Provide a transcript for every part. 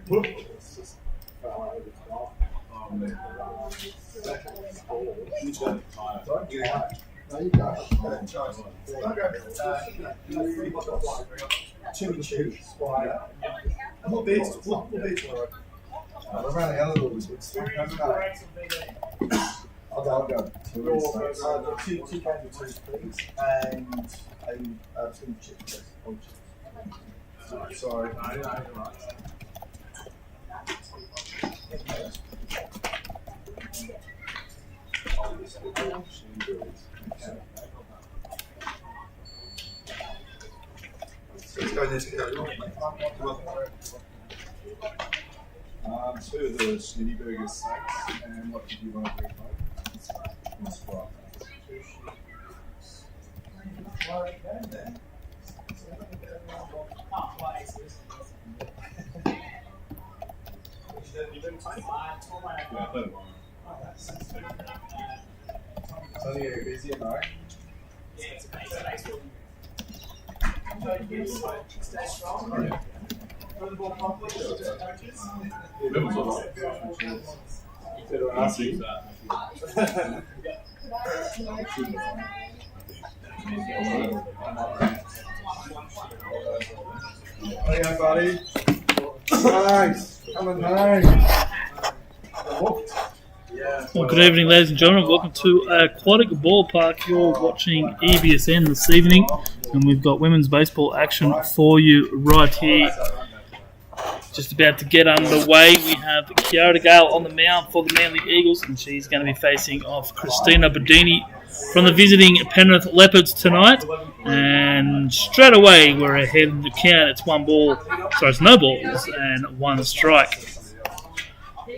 It's just fell over the top. You go. No, you go. Chili cheese. Why? What beats? What beats were? I'll run the other ones. I'll go. Two cans of cheese, please, and two chips. Sorry. Let's go this way. Two of the Schnitty Burger snacks, and what did you want to bring home? That's right. Sonny, are you busy or no? Stay strong. Hey, buddy. Nice. Coming home. Well, good evening, ladies and gentlemen. Welcome to Aquatic Ballpark. You're watching EBSN this evening, and we've got women's baseball action for you right here. Just about to get underway. We have Kiara Gale on the mound for the Manly Eagles, and she's going to be facing off Christina Bedini from the visiting Penrith Leopards tonight. And straight away, we're ahead in the count. It's it's no balls and one strike.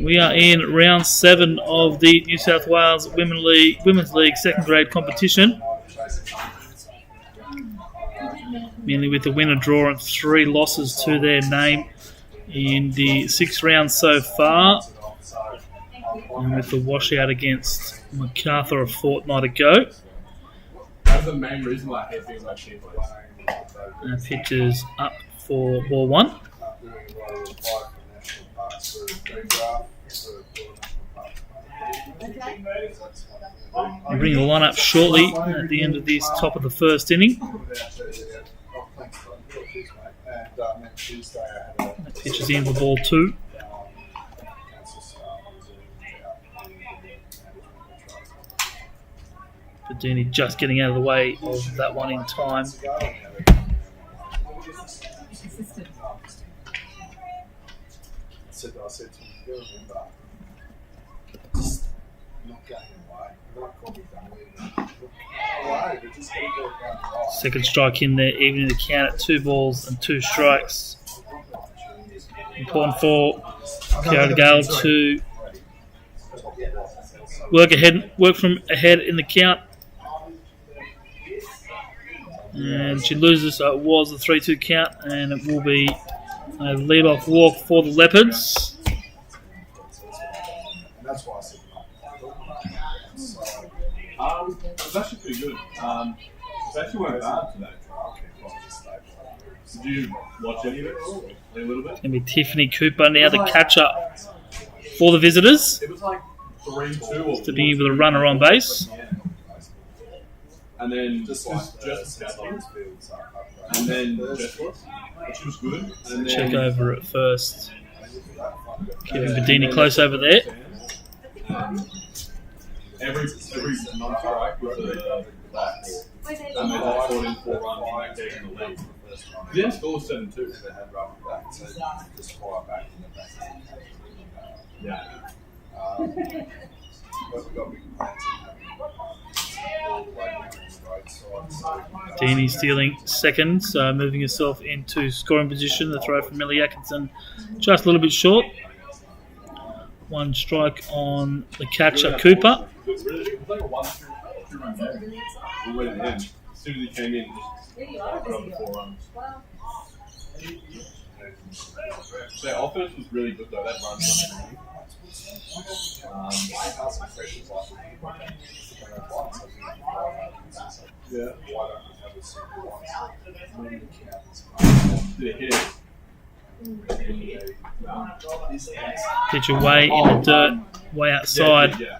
We are in round 7 of the New South Wales Women's League second grade competition. Mainly with the winner draw and 3 losses to their name in the 6 rounds so far. And with the washout against MacArthur a fortnight ago. That's the main reason why I hate things like sheep. And pitches up for ball 1. We'll bring the line up shortly at the end of this top of the first inning. That pitches in for ball 2. Bedini just getting out of the way of that one in time. Second strike in there, evening the count at 2 balls and 2 strikes. Important for Kiara Gale to work from ahead in the count. And she loses, so it was a 3-2 count, and it will be a lead-off walk for the Leopards. It's actually pretty good. It's actually went bad today. Did you watch any of it? A little bit? It's going to be Tiffany Cooper now, the catcher for the visitors. It was like 3-2 or stepping in with a runner on base. And then just and then which was good. And then check over at first. Keeping Bedini close over there. Every non-strike was a bats. And they just scored in 4 runs and taking the lead. They didn't score 7-2. Yeah. Bedini stealing second, so moving herself into scoring position. The throw from Millie Atkinson just a little bit short. 1 strike on the catcher, Cooper. It was like a 1-2 run game. We went in. As soon as he came in, just put up the 4 runs. Their offense was really good though. That run yeah. Did it hit? Pitch away in the dirt, way outside. Yeah.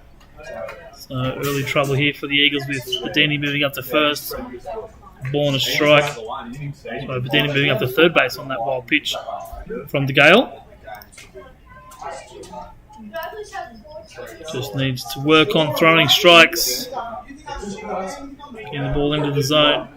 So early trouble here for the Eagles with Bedini moving up to first. Ball on a strike. So Bedini moving up to third base on that wild pitch from the Gale. Just needs to work on throwing strikes. Getting the ball into the zone.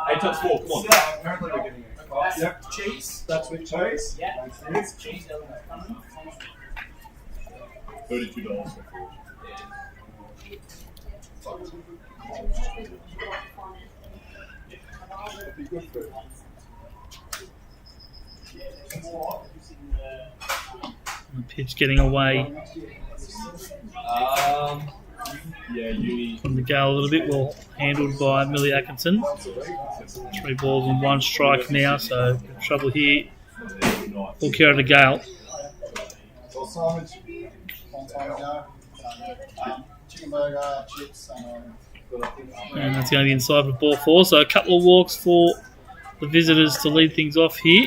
Hey, touch 4, come on. Apparently we're getting a Yep, cheese. That's with cheese. Yeah, it's cheese. $32. The pitch getting away Yeah, uni. from the Gale a little bit. Well handled by Millie Atkinson. 3 balls and 1 strike now, so trouble here. Full care of the Gale. Sausage, long time ago. Chicken burger, chips, And that's going to be inside for ball 4. So a couple of walks for the visitors to lead things off here.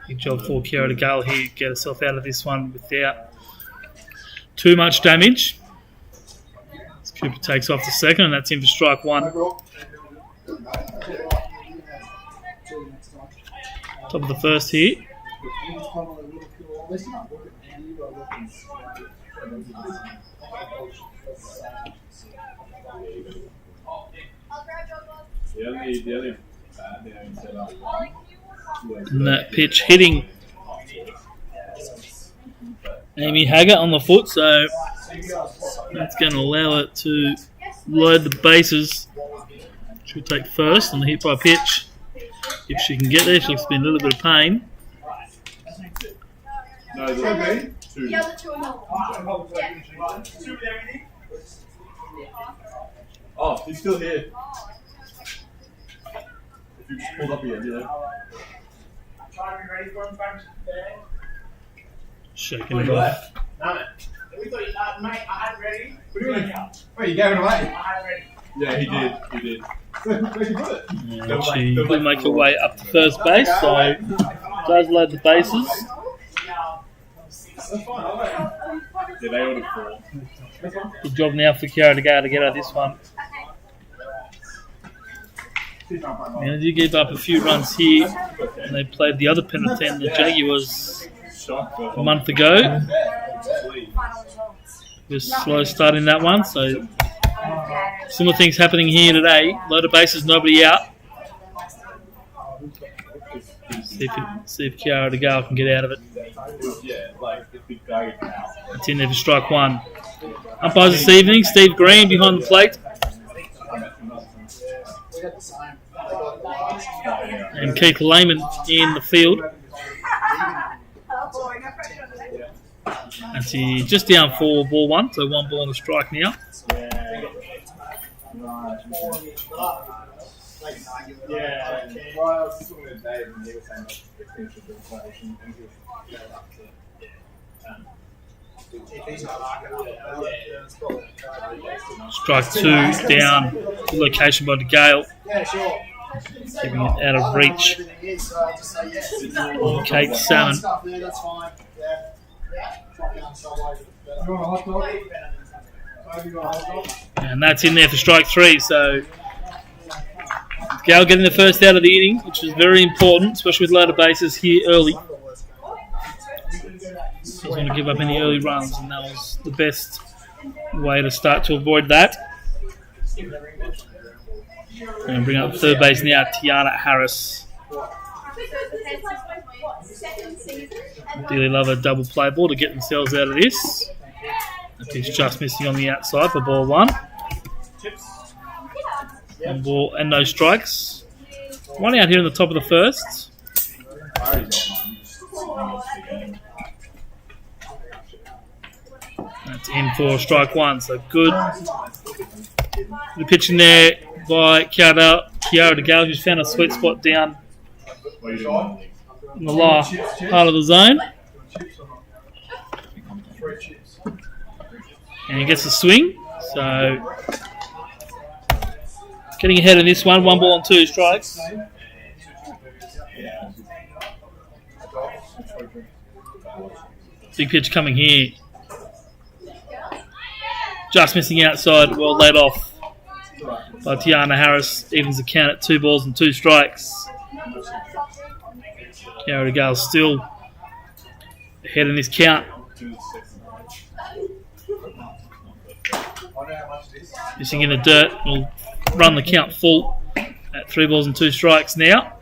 Big job for Kiara to Gale here, get herself out of this one without too much damage. As Cooper takes off the second, and that's in for strike 1. Top of the first here. The only bad thing set up And that pitch hitting Amy Haggart on the foot, so that's going to allow it to load the bases. She'll take first on the hit by pitch. If she can get there, she looks to be in a little bit of pain. No, the two. The other two are not. Oh, he's still here. If you just pulled up again, you know. Shaking it off. We thought you, mate, I had ready. What do you mean? Wait, you gave it away? I had ready. Yeah, he did. Where'd you put it? And she will make her way up to first base, so does load the bases. That's fine, I'll wait. Yeah, they ordered 4. Good job now for Kiara to go to get out of this one. Now they did give up a few runs here, and they played the other Penrith team, the Jaguars, a month ago. It was slow starting that one, so similar things happening here today. Load of bases, nobody out. See if Kiara to go can get out of it. Yeah, like the big guy now. It's in there for strike 1. Umpires this evening, Steve Green behind the plate. And Keith Lehman in the field. That's just down for ball 1, so 1 ball on the strike now. Yeah. Well, I was just talking to Dave and he was saying like the finish of the inflation and he was going up to if he's not Strike 2 down. Good location by the Gale. Yeah, sure. Keeping it out of reach. Kate Salmon. That's fine. Yeah. You want a hot dog? And that's in there for strike 3. So Gale getting the first out of the inning, which is very important, especially with loaded bases here early. Doesn't want to give up any early runs, and that was the best way to start to avoid that. And bring up third base now, Tiana Harris. Dearly love a double play ball to get themselves out of this. The pitch just missing on the outside for ball 1. One ball and no strikes. One out here in the top of the first. That's in for strike 1, so good. The pitch in there by Kiara DeGale, who's found a sweet spot down in the lower part of the zone. And he gets a swing. So getting ahead of this one. 1 ball and 2 strikes. Big pitch coming here. Just missing outside. Well laid off by Tiana Harris. Evens the count at 2 balls and 2 strikes. Kiara DeGale still ahead in this count. Missing in the dirt. Will run the count full at 3 balls and 2 strikes now.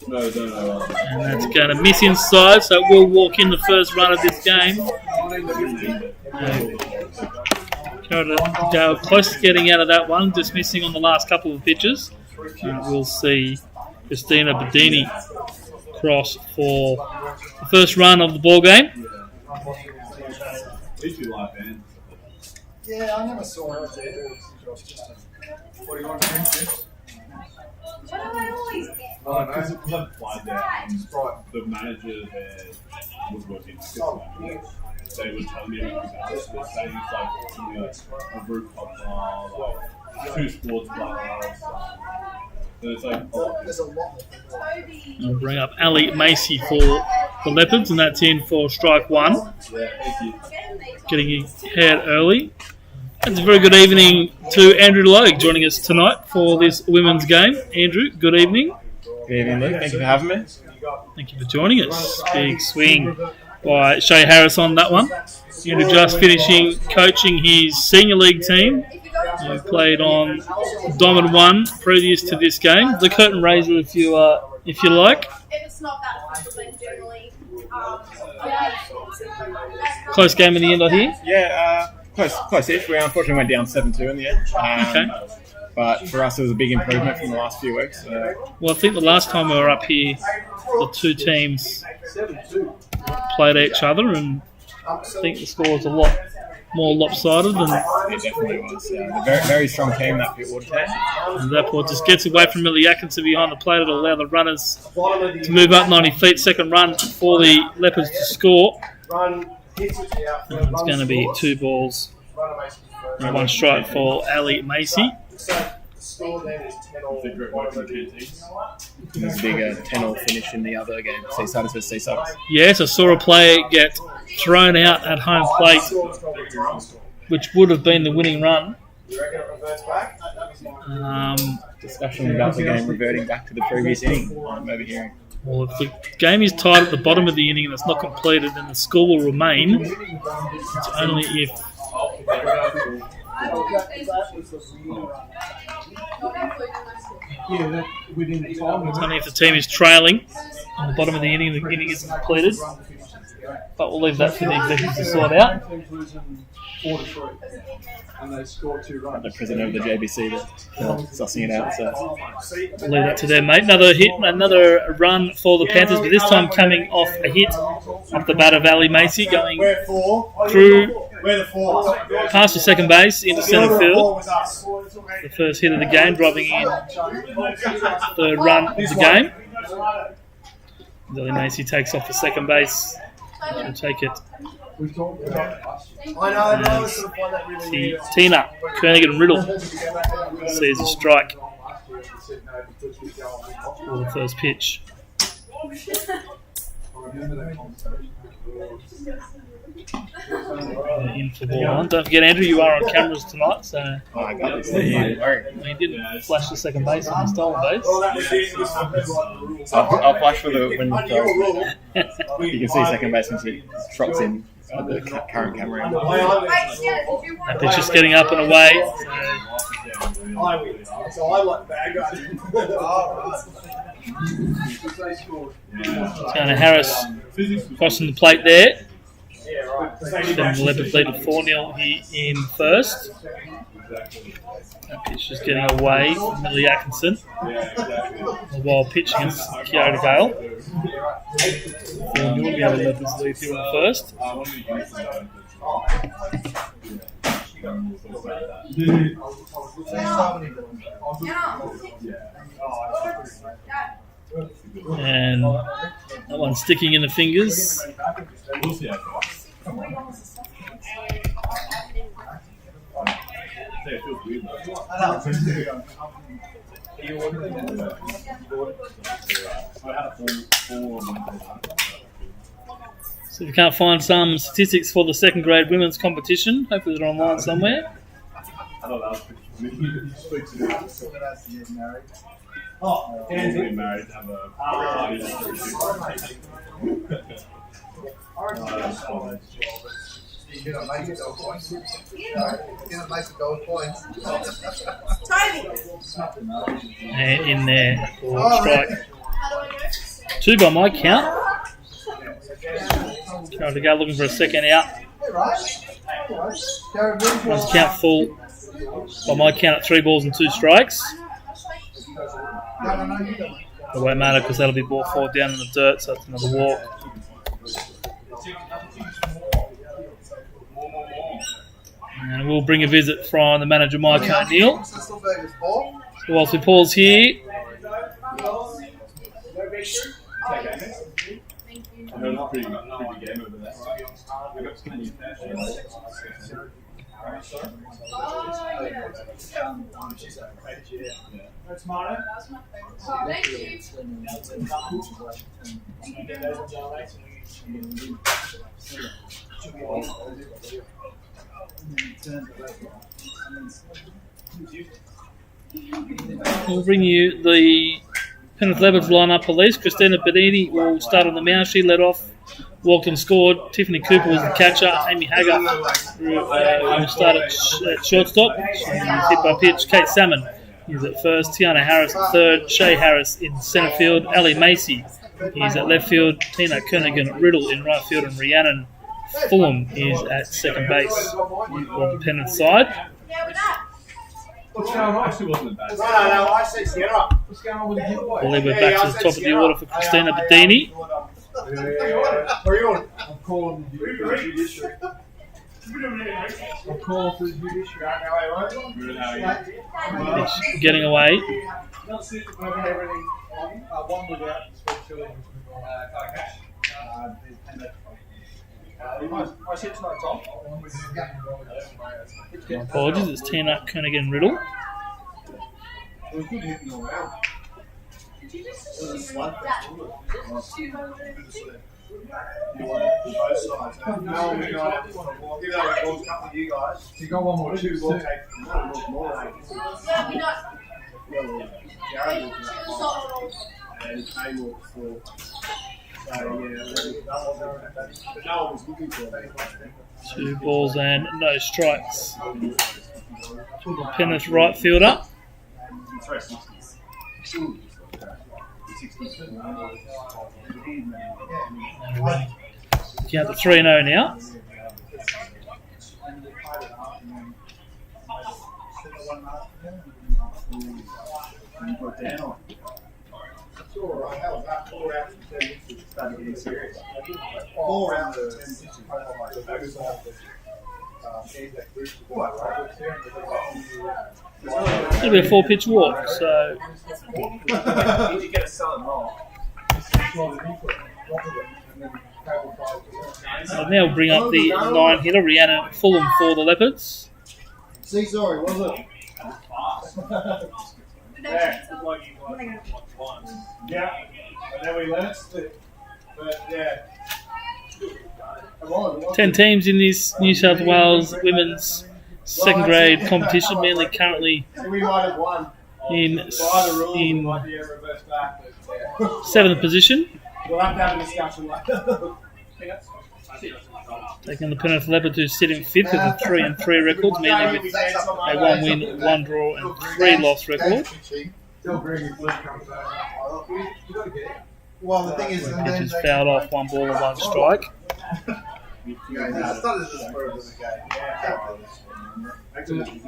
And that's going to miss inside, so it will walk in the first run of this game. Go close to getting out of that one, just missing on the last couple of pitches. And we'll see Christina Bedini cross for the first run of the ball game. Yeah, I never saw her there. What do you want to drink? What do I always get? Because it wasn't applied there, the manager there was working. They would tell me everything. They're saying it's like a rooftop bar, like 2 sports bars. So it's like, there's a lot. We'll bring up Ali Macy for the Leopards, and that's in for strike 1. Getting ahead early. It's a very good evening to Andrew Logue joining us tonight for this women's game. Andrew, good evening. Good evening, Luke. Thank you for having me. Thank you for joining us. Big swing by Shay Harris on that one. Andrew just finishing coaching his senior league team. He played on Diamond 1 previous to this game. The curtain raiser, if you like. It's not that fun, but generally, Close game in the end, I hear. Yeah, close-ish. We unfortunately went down 7-2 in the end. Okay. But for us, it was a big improvement from the last few weeks. Well, I think the last time we were up here, the 2 teams played each other, and I think the score was a lot more lopsided than. It definitely was. A very, very strong team, that Pittwater team. And Zapport just gets away from Millie Atkinson behind the plate to allow the runners to move up 90 feet. Second run for the Leopards to score. And it's going to be 2 balls and 1 strike for Ali Macy. There's a big 10-all finish in the other game. Seasiders versus Seasiders. Yes, I saw a player get thrown out at home plate, which would have been the winning run. Discussion about the game reverting back to the previous inning. I'm overhearing. Well, if the game is tied at the bottom of the inning and it's not completed, then the score will remain. It's only if. It's only if the team is trailing on the bottom of the inning isn't completed. But we'll leave that for the executives to sort out. The president of the JBC sussing it out. So. We'll leave that to them, mate. Another run for the Panthers, but this time coming off a hit off the bat of Ali Macy, going through past the second base into centre field. The first hit of the game, driving in the run of the game. Ali Macy takes off the second base. She'll take it. Tina Kernigan Riddle sees a strike for the first pitch. In for ball 1. Don't forget, Andrew, you are on cameras tonight, so I got this. he didn't flash the second base on the stolen base. I'll flash for when he throws. You can see second base when he trots in the current camera. That pitch is getting up and away. Tiana Harris crossing the plate there. Then the Leopards lead at 4-0 here in first. exactly. That pitch just getting away from Millie Atkinson. Yeah, exactly. While pitching against Kiara Gale. You'll be able to let this lead here in the first. I want to use the And that one's sticking in the fingers. We'll see how it goes. It feels weird though. I had a full So if you can't find some statistics for the second grade women's competition, hopefully they're online somewhere. I thought that was pretty funny. Oh, Dan's getting married, have a party. You're gonna make it those points. You're gonna make it those points. And in there for strike 2 by my count. Trying to go looking for a second out. Runs count full. By my count at 3 balls and 2 strikes. It won't matter because that'll be ball 4 down in the dirt, so that's another walk. And we'll bring a visit from the manager, Mike O'Neill. So whilst we pause here, that's mine. Thank you. we'll bring you the Penrith Leopards line-up police. Christina Bedini will start on the mound. She led off, walked and scored. Tiffany Cooper was the catcher. Amy Haggart will start at shortstop. Hit by pitch. Kate Salmon is at first. Tiana Harris at third. Shay Harris in centre field. Ali Macy is at left field. Tina Kernigan Riddle in right field. And Rhiannon Fulham is at second base on the Penrith side. Yeah, with that. What's going on? Actually wasn't bad. No, I see. Get up. What's going on with the giveaway? We'll leave it back to the top of the order for Christina Bedini. Where are you on? I'm calling the judiciary. I'm calling for the judiciary. It's getting away. Everything. One without chili. I said tonight, Tom. Apologies, it's Tina Kernigan Riddle. It was good hitting all round. Did you just assume that 200? Both sides. No, we got it. Give that a couple of you guys. You got one more. Two will take more. Yeah, we not. Jared will Salt. and Kay will for. So yeah, but no one was looking for it. 2 balls and no strikes. Penrith right fielder. Count to 3-0 now. All around the 10. It'll be a 4-pitch walk, so Did you get a selling roll? I'll now bring up the 9-hitter, Rhiannon Fulham for the Leopards. See, sorry, was it? Yeah. And then we learnt it. But yeah. 10 teams in this New South Wales women's second grade competition, mainly currently We might have won. in By the rules, we in might be able to reverse back. But, yeah. 7th position. We'll have to have a discussion later. Taking the Penrith Leopards, who sit in 5th with a 3-3 records, mainly with a 1-win, 1 draw and 3 loss record. Well, the thing is, Pitch is fouled off, 1 ball and 1 strike. I started as a spur of the game. Actually,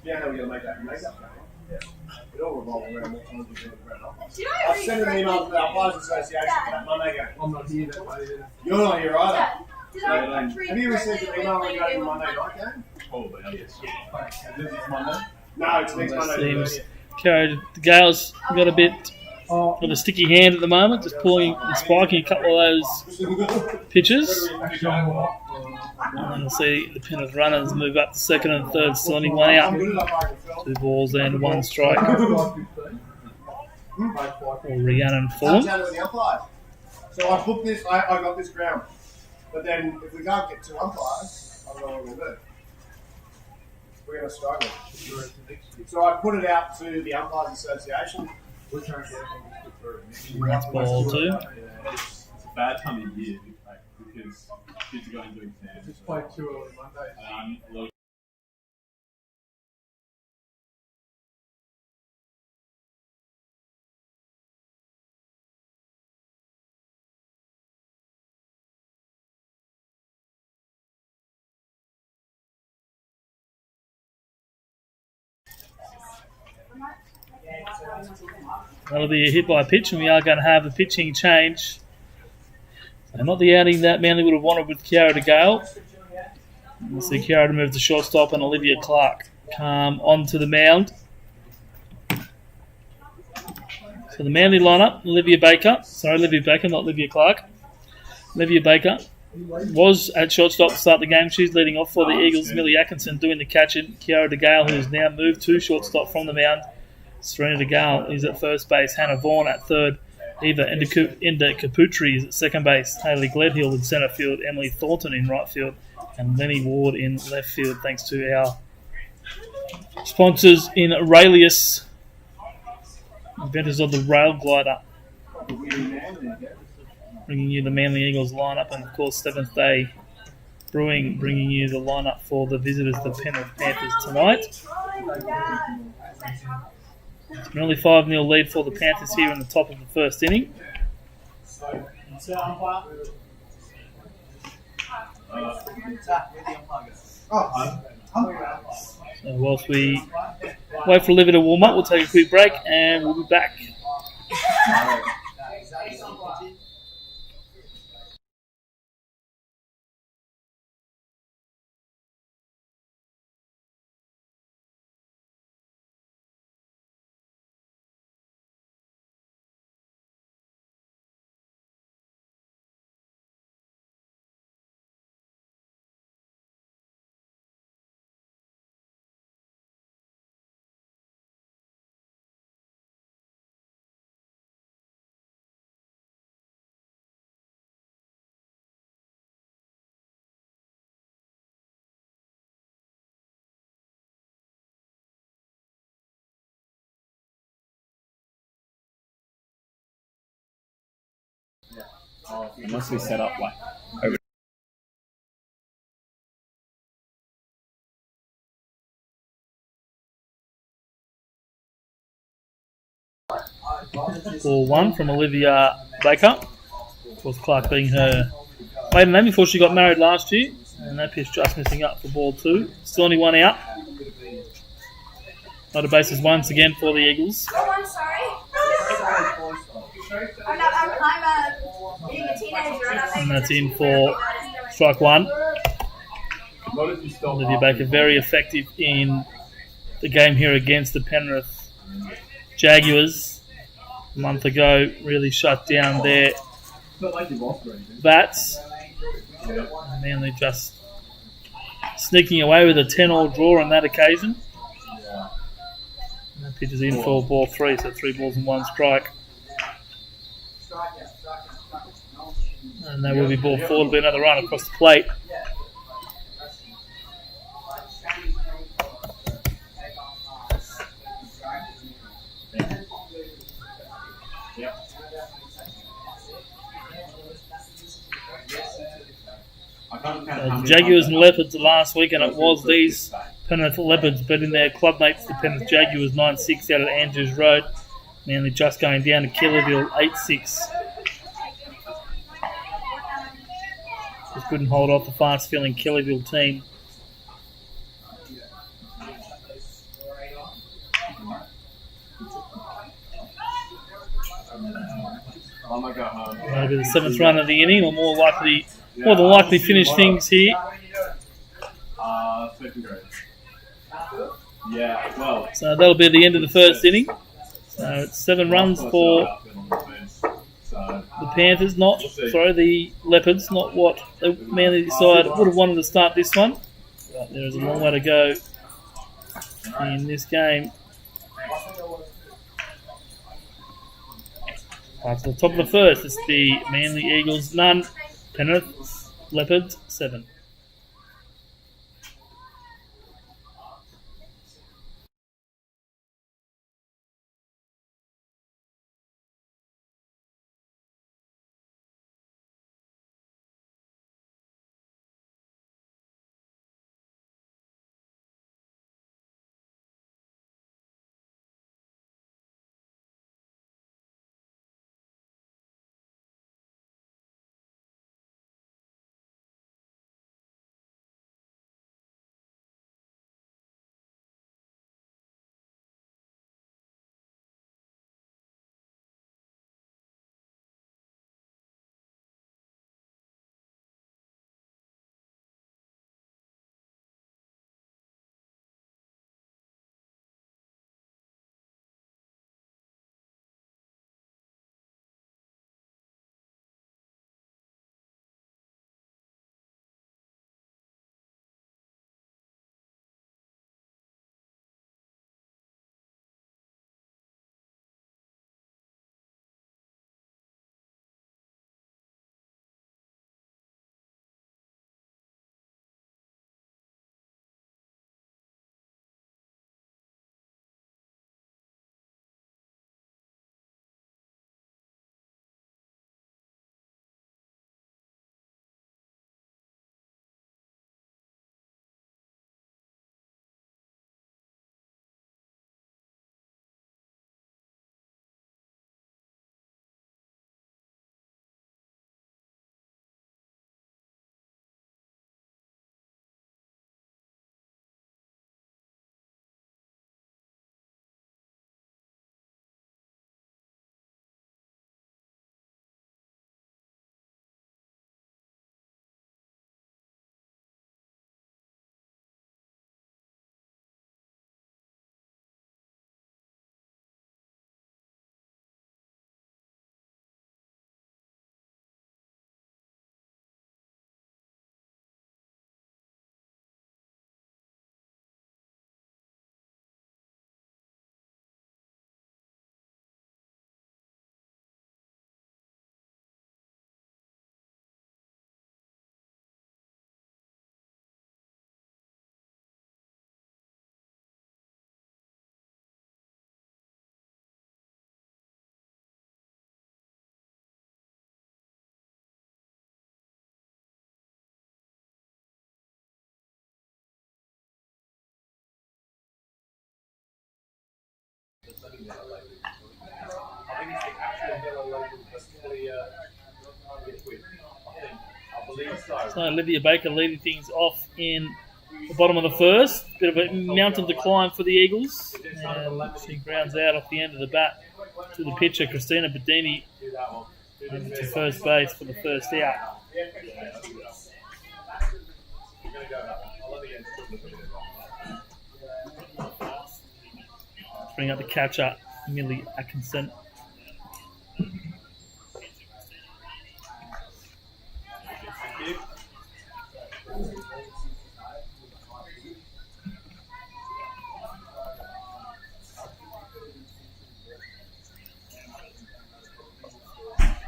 yeah, how we gonna make that makeup? It all revolves around what time you do the ground up. Did I sent an email to our Players Association for that Monday game. I'm not here that way. You're not here either. Did I read Have you received an email correctly regarding the when Monday they night game? Probably. This is Monday. No, it's next Monday. Seems the Gales got a bit of a sticky hand at the moment, just pulling and spiking a couple of those pitches. And then we'll see the Penrith runners move up to second and third, still only one out. I'm good enough, I can feel. 2 balls and 1 strike for Rhiannon Comes Fulham. down to the umpires. So I booked this, I got this ground. But then if we can't get 2 umpires, I don't know what we'll do. We're going to struggle. So I put it out to the Umpires Association. That's ball 2. It's a bad time of year because kids are going to exams. Just played too early Monday. That'll be a hit by pitch, and we are going to have a pitching change. So not the outing that Manly would have wanted with Kiara de Gale. We'll see Kiara to move to shortstop and Olivia Clark come onto the mound. So the Manly lineup, Olivia Baker, not Olivia Clark. Olivia Baker was at shortstop to start the game. She's leading off for the Eagles. Millie Atkinson doing the catching. Kiara de Gale, who's now moved to shortstop from the mound. Serena de Gale is at first base. Hannah Vaughan at third. Eva Inda Caputri is at second base. Hayley Gledhill in centre field. Emily Thornton in right field. And Lenny Ward in left field, thanks to our sponsors in Railius, inventors of the Rail Glider. Bringing you the Manly Eagles lineup, and of course, Seventh Day Brewing bringing you the lineup for the visitors, the Penrith Panthers, tonight. It's an early 5-0 lead for the Panthers here in the top of the first inning. So whilst we wait for Olivia to warm up, we'll take a quick break and we'll be back. It must be set up like over. 4-1 from Olivia Baker. Of course, Clark being her maiden name before she got married last year. And that pitch just missing up for ball 2. Still only 1 out. Loaded bases once again for the Eagles. Oh, I'm sorry. I'm being a teenager. And that's in for strike 1. Olivia Baker very effective in the game here against the Penrith Jaguars. A month ago, really shut down their bats. Manly just sneaking away with a 10-all draw on that occasion. And that pitch is in for ball 3, so 3 balls and 1 strike. And they will be ball forward. Will be another run across the plate. The Jaguars and Leopards last week, and it was these Penrith Leopards beating their club mates, the Penrith Jaguars, 9-6 out at Andrews Road. Manly just going down to Killerville 8-6. Just couldn't hold off the fast-filling Killerville team. I might go home. Maybe the 7th run of the inning, or more than likely finish things here. Second grade. Yeah, well. So that'll be the end of the first inning. So it's 7 runs for the Panthers, the Leopards, not what the Manly side would have wanted to start this one. But there is a long way to go in this game. At the top of the first, it's the Manly Eagles none, Penrith Leopards 7. So Olivia Baker leading things off in the bottom of the first. Bit of a mountain decline for the Eagles. And she grounds out off the end of the bat to the pitcher, Christina Bedini, to first base for the first out. Bring up the catcher, Millie Atkinson.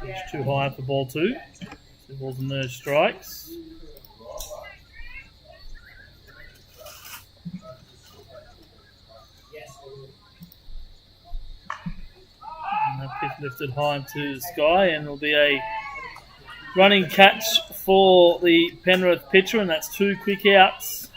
It's too high for ball 2. 2 balls and no strikes. And that pitch lifted high into the sky, and it'll be a running catch for the Penrith pitcher, and that's 2 quick outs.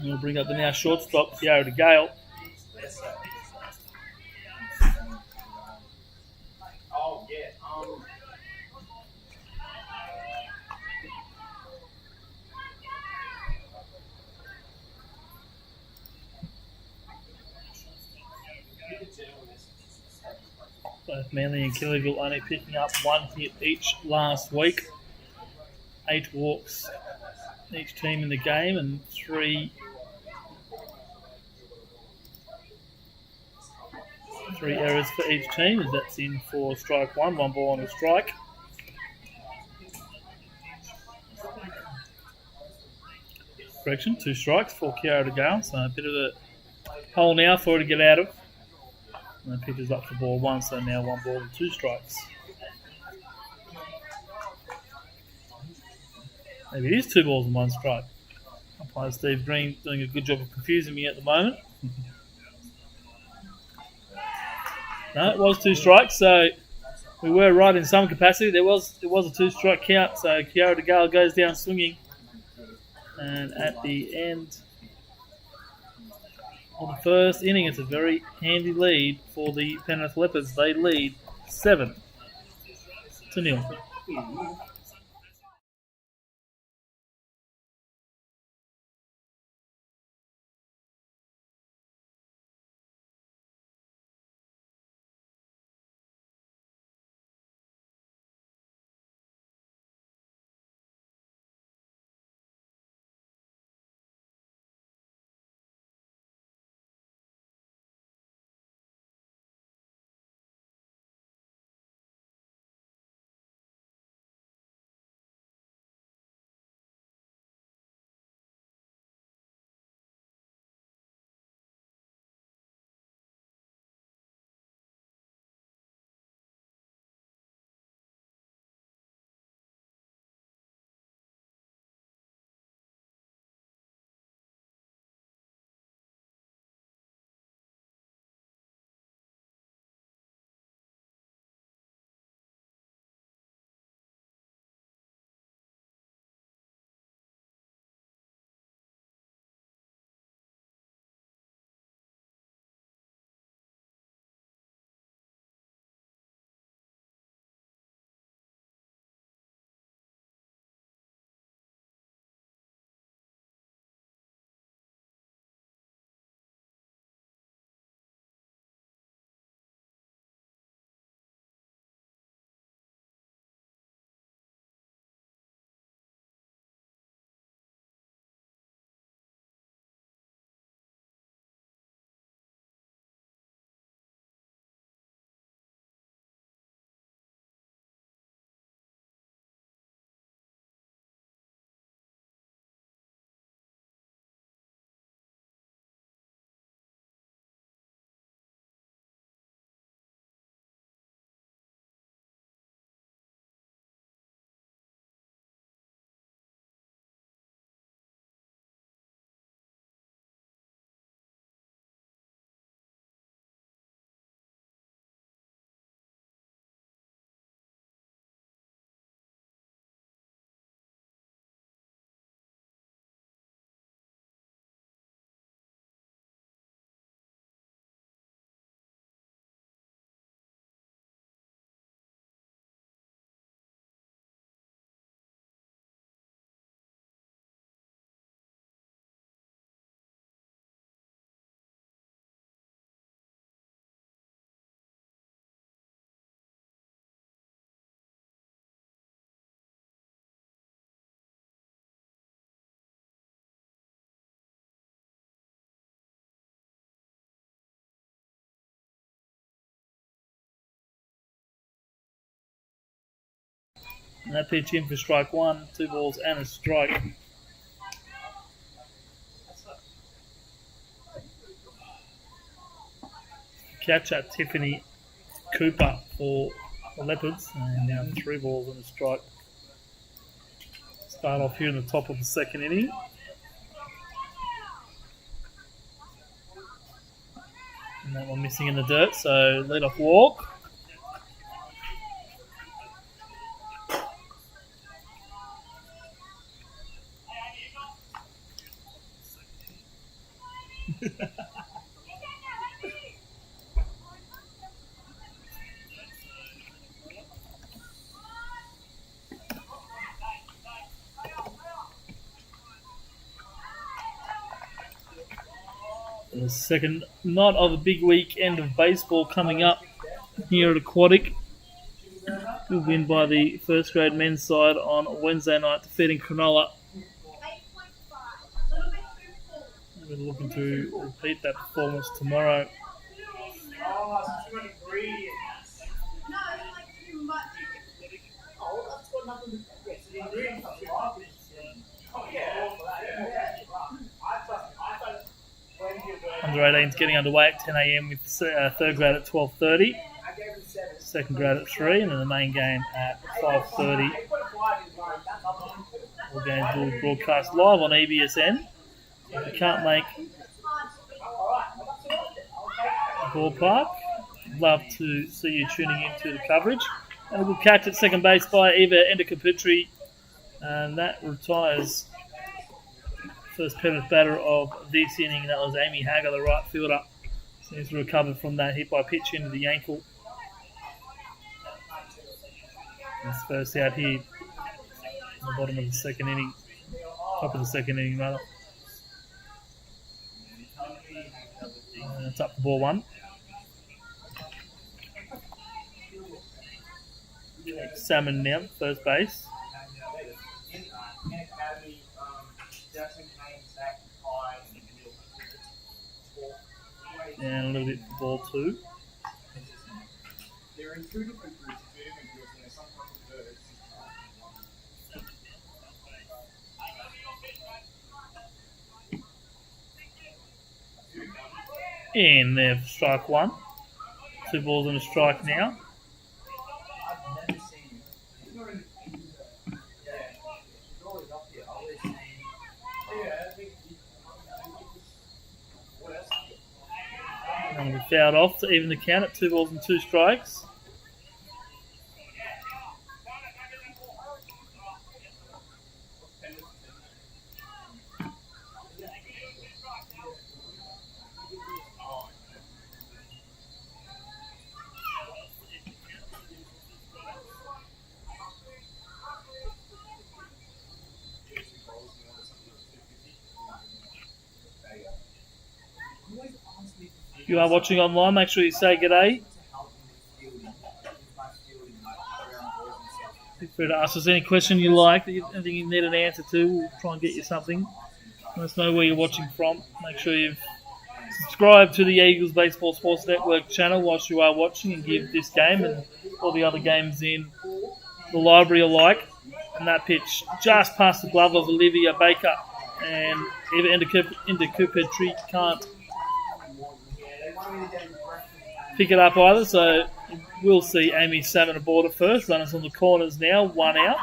We'll bring up the now shortstop, Kiara de Gale. Both Manly and Kellyville only picking up 1 hit each last week. 8 walks each team in the game and 3 errors for each team, as that's in for strike 1 ball on a strike. Correction, 2 strikes for Kiara de Gale, so a bit of a hole now for her to get out of. And the pitcher's up for ball 1, so now 1 ball and 2 strikes. Maybe it is 2 balls and 1 strike. Umpire Steve Green doing a good job of confusing me at the moment. No, it was 2 strikes, so we were right in some capacity. It was a 2-strike count, so Kiara de Gale goes down swinging. And at the end of the first inning, it's a very handy lead for the Penrith Leopards. They lead 7-0. And that pitch in for strike 1, 2 balls and a strike. Catcher Tiffany Cooper for the Leopards, and now 3 balls and a strike. Start off here in the top of the second inning. And that one missing in the dirt, so lead off walk. The second night of a big weekend of baseball coming up here at Aquatic. Good win by the first grade men's side on Wednesday night, defeating Cronulla. We're looking to repeat that performance tomorrow. Under 18s getting underway at 10 a.m. with third grade at 12:30, second grade at 3, and then the main game at 5:30. All games will be broadcast live on EBSN. If you can't make ballpark, love to see you tuning into the coverage. And a good catch at second base by Eva Endicaputri, and that retires first Penrith batter of this inning. That was Amy Hagger, the right fielder. Seems to recover from that hit by pitch into the ankle. That's first out here in the bottom of the second inning. Top of the second inning, rather. And it's up for ball one. Salmon now, first base. And a little bit for ball two. They're in two different groups. And they've strike one. 2 balls and a strike now. And we fouled off to even the count at 2 balls and 2 strikes. If you are watching online, make sure you say g'day. Feel free to ask us any question you like, anything you need an answer to. We'll try and get you something. Let us know where you're watching from. Make sure you've subscribed to the Eagles Baseball Sports Network channel whilst you are watching, and give this game and all the other games in the library a like. And that pitch just past the glove of Olivia Baker, and Eva Endicaputri can't pick it up either, so we'll see Amy Salmon aboard at first. Runners on the corners now, 1 out.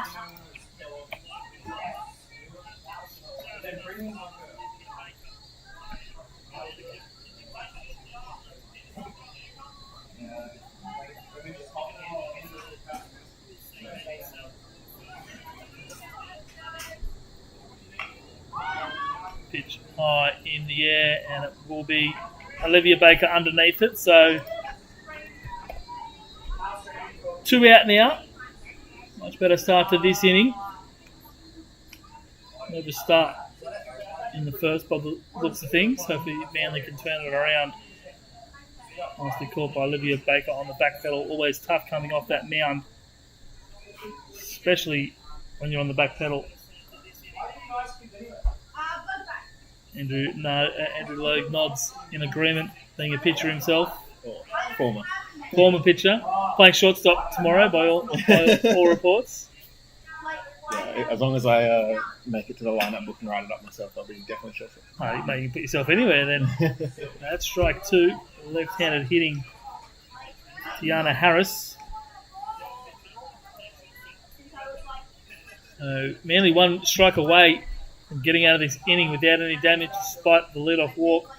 Pitch high in the air, and it will be Olivia Baker underneath it, so 2 out now. Much better start to this inning. Never start in the first by the looks of things. Hopefully Manly can turn it around. Nicely caught by Olivia Baker on the back pedal. Always tough coming off that mound, especially when you're on the back pedal. Andrew Logue nods in agreement, being a pitcher himself. Former pitcher. Playing shortstop tomorrow by all reports. Yeah, as long as I make it to the lineup book and write it up myself, I'll be definitely shortstop. Oh, you can put yourself anywhere then. That's strike 2. Left-handed hitting Tiana Harris. Manly 1 strike away from getting out of this inning without any damage, despite the lead-off walk.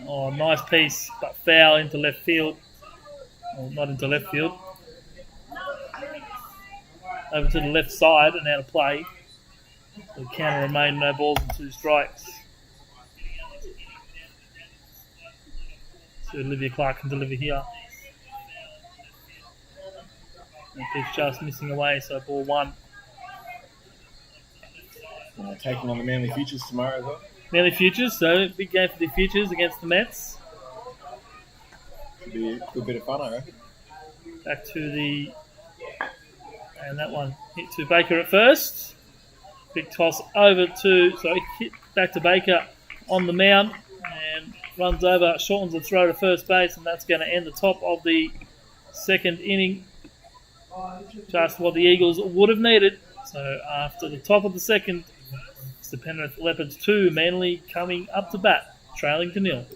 Oh, nice piece, but foul into left field. Well, not into left field. Over to the left side and out of play. The counter remained no balls and 2 strikes. So Olivia Clark can deliver here. And it's just missing away, so ball 1. Taking on the Manly Futures tomorrow as well. Manly Futures, so big game for the Futures against the Mets. Should be a good bit of fun, I reckon. Back to the... And that one hit to Baker at first. Big toss over to... Sorry, hit back to Baker on the mound. And runs over, shortens the throw to first base. And that's going to end the top of the second inning. Just what the Eagles would have needed. So after the top of the second, it's the Penrith Leopards 2, Manly coming up to bat, trailing to 0.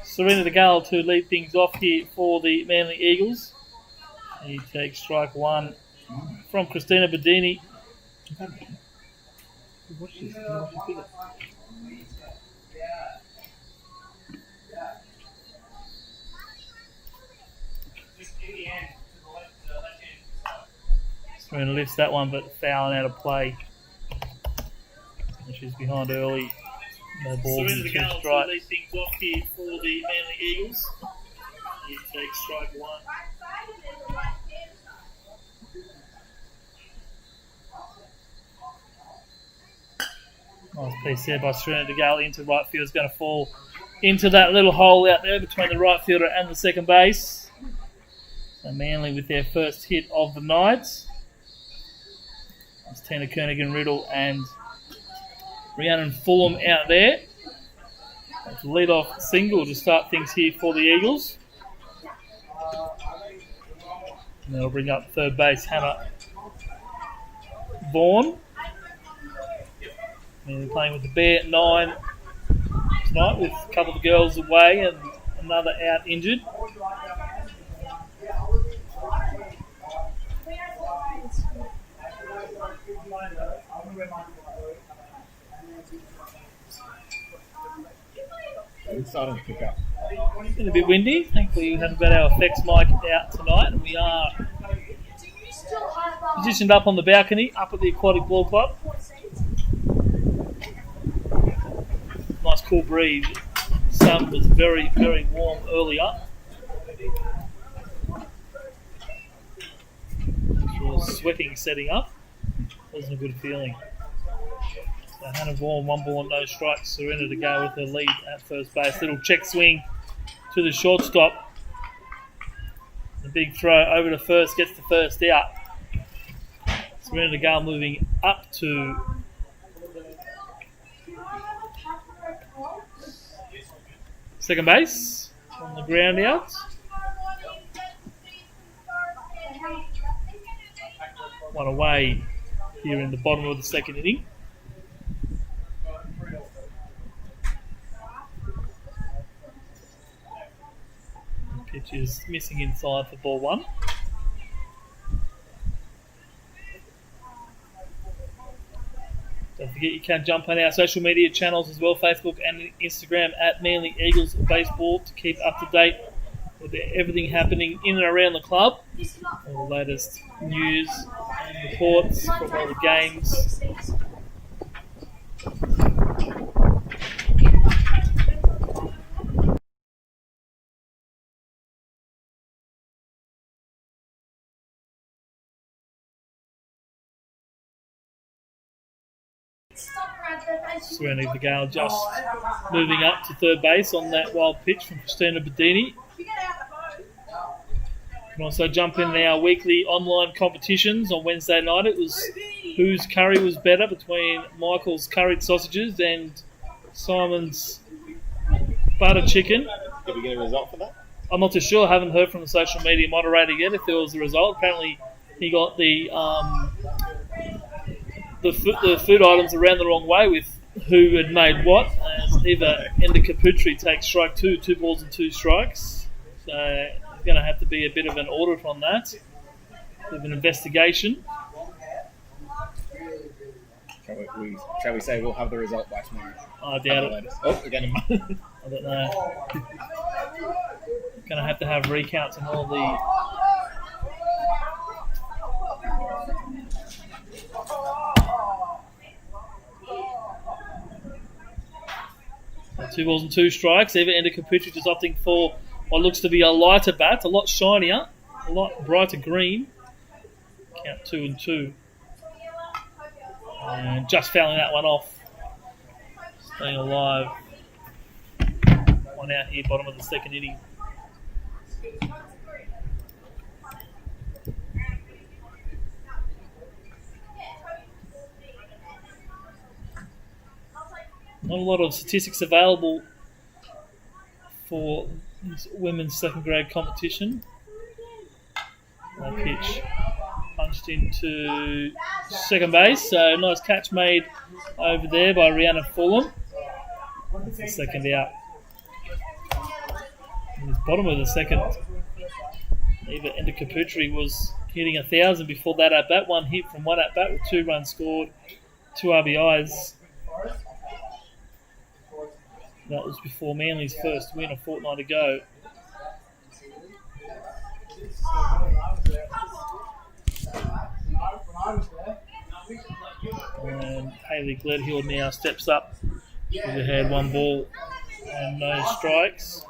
Serena DeGale to lead things off here for the Manly Eagles. He takes strike 1 from Christina Bedini. Serena lifts that one, but fouling out of play. And she's behind early. No balls in 2 strikes. To lead things off here for the Manly Eagles. He takes strike 1. Nice piece there by Serena DeGale into right field. It's going to fall into that little hole out there between the right fielder and the second base. So Manly with their first hit of the night. That's Tina Kernigan-Riddle and Rhiannon Fulham out there. That's a lead-off single to start things here for the Eagles. And that'll bring up third base Hannah Vaughan. And they're playing with the Bear at 9 tonight with a couple of the girls away and another out injured. It's starting to pick up. It's been a bit windy. Thankfully, we haven't got our effects mic out tonight, and we are positioned up on the balcony up at the Aquatic Ball Club. Nice cool breeze. Sun was very, very warm earlier. Sweating setting up. Wasn't a good feeling. So So Hannah Vaughan, 1 ball and no strikes. Serena to go with her lead at first base. Little check swing to the shortstop. The big throw over to first, gets the first out. Serena to go moving up to second base on the ground out. One away here in the bottom of the second inning. Pitch is missing inside for ball 1. Don't forget you can jump on our social media channels as well, Facebook and Instagram at Manly Eagles Baseball, to keep up to date with everything happening in and around the club. All the latest news and reports from all the games. Serenity the Gale just moving up to third base on that wild pitch from Christina Bedini. Can also jump in our weekly online competitions. On Wednesday night it was whose curry was better between Michael's curried sausages and Simon's butter chicken. Did we get a result for that? I'm not too sure. I haven't heard from the social media moderator yet if there was a result. Apparently he got the food items around the wrong way with who had made what. And either Enda Kaputri takes strike 2, 2 balls and 2 strikes. So there's going to have to be a bit of an audit on that, a bit of an investigation. Shall we say we'll have the result by tomorrow? I doubt it. Oh, we're getting I don't know. Going to have recounts and all the. So 2 balls and 2 strikes. Eva Enda Kaputri just opting for what looks to be a lighter bat, a lot shinier, a lot brighter green. Count 2 and 2. And just fouling that one off. Staying alive. 1 out here, bottom of the second inning. Not a lot of statistics available for this women's second grade competition. That pitch punched into second base, so nice catch made over there by Rihanna Fulham. That's the second out. In the bottom of the second, Eva Enda Kaputri was hitting 1,000 before that at bat. 1 hit from 1 at bat with 2 runs scored, 2 RBIs. That was before Manly's first win a fortnight ago. And Hayley Gledhill now steps up. She had 1 ball and no strikes.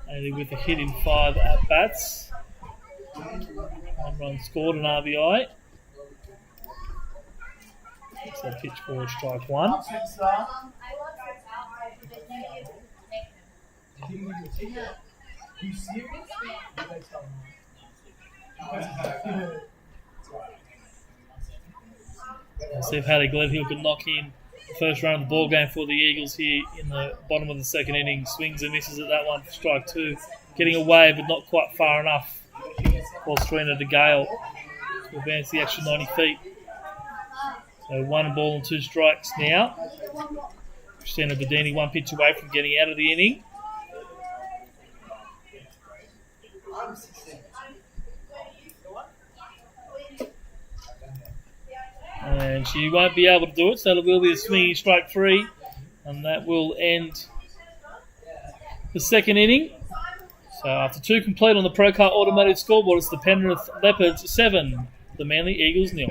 Hayley with a hit in 5 at bats. 1 run scored, an RBI. So pitch forward, strike 1. Let's see if Hayley Gledhill could knock in the first run of the ball game for the Eagles here in the bottom of the second inning. Swings and misses at that one for strike 2. Getting away, but not quite far enough for Serena de Gale to advance the extra 90 feet. So 1 ball and 2 strikes now. Christina Bedini 1 pitch away from getting out of the inning. And she won't be able to do it, so there will be a swinging strike 3, and that will end the second inning. So after 2 complete on the Procar Automotive scoreboard, it's the Penrith Leopards 7, the Manly Eagles 0.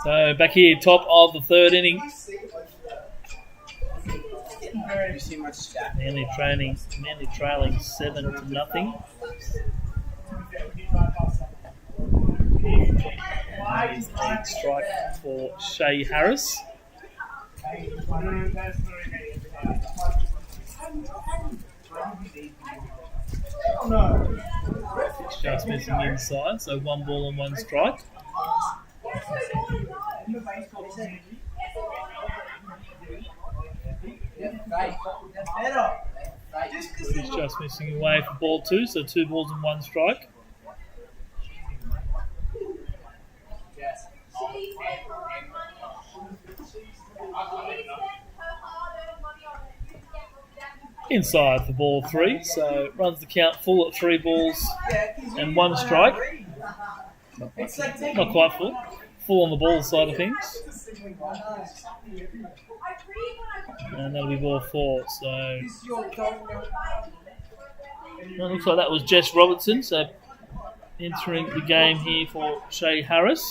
So back here, top of the third inning. Manly trailing 7-0. That is a strike for Shay Harris. It's just missing inside, so 1 ball and 1 strike. He's just missing away for ball 2, so 2 balls and 1 strike. Inside for ball 3, so runs the count full at 3 balls and 1 strike. Not quite full. Full on the ball side of things. And that'll be ball 4. So it looks like that was Jess Robertson. So entering the game here for Shay Harris.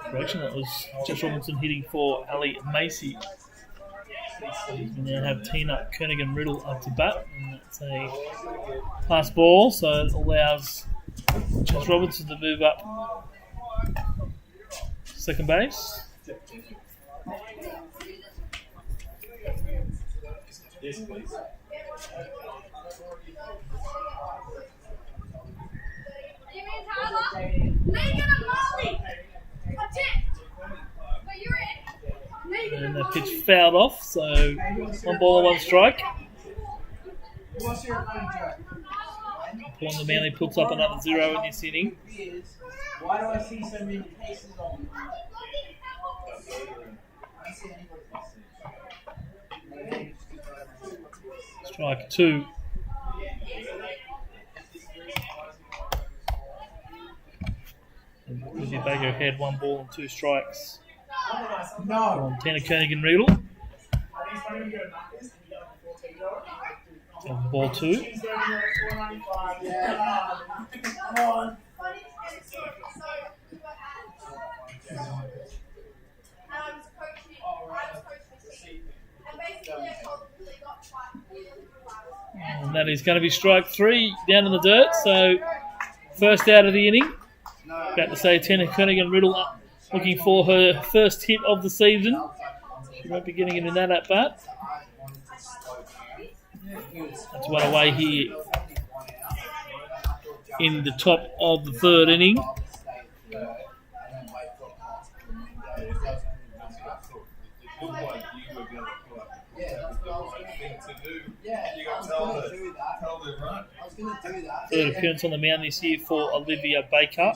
Correction, that was Jess Robinson hitting for Ali Macy. We now have Tina Kernigan-Riddle up to bat, and that's a pass ball, so it allows Jess Robinson to move up second base. Yes, please. And the pitch fouled off, so 1 ball and 1 strike. Paul the Manly puts up another 0 in this inning. Why do I see so many cases on? Strike 2. Lizzie Baker had 1 ball and 2 strikes. No. Tina Kernigan-Riddle. Ball 2. And that is going to be strike 3 down in the dirt. So first out of the inning. About to say Tina Kernigan-Riddle looking for her first hit of the season. She won't be getting it in that at bat. That's 1 away here in the top of the third inning. Third appearance on the mound this year for Olivia Baker.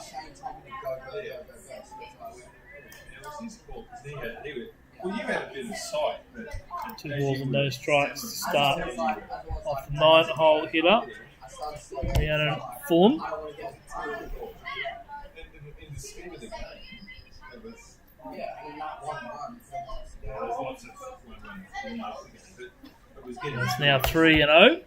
Well, you had a bit of sight, but 2 balls and no strikes to start off the 9-hole hitter. Rhiannon Fulham. in the scheme of the game, it was, there's lots of it was getting It's now 3-0.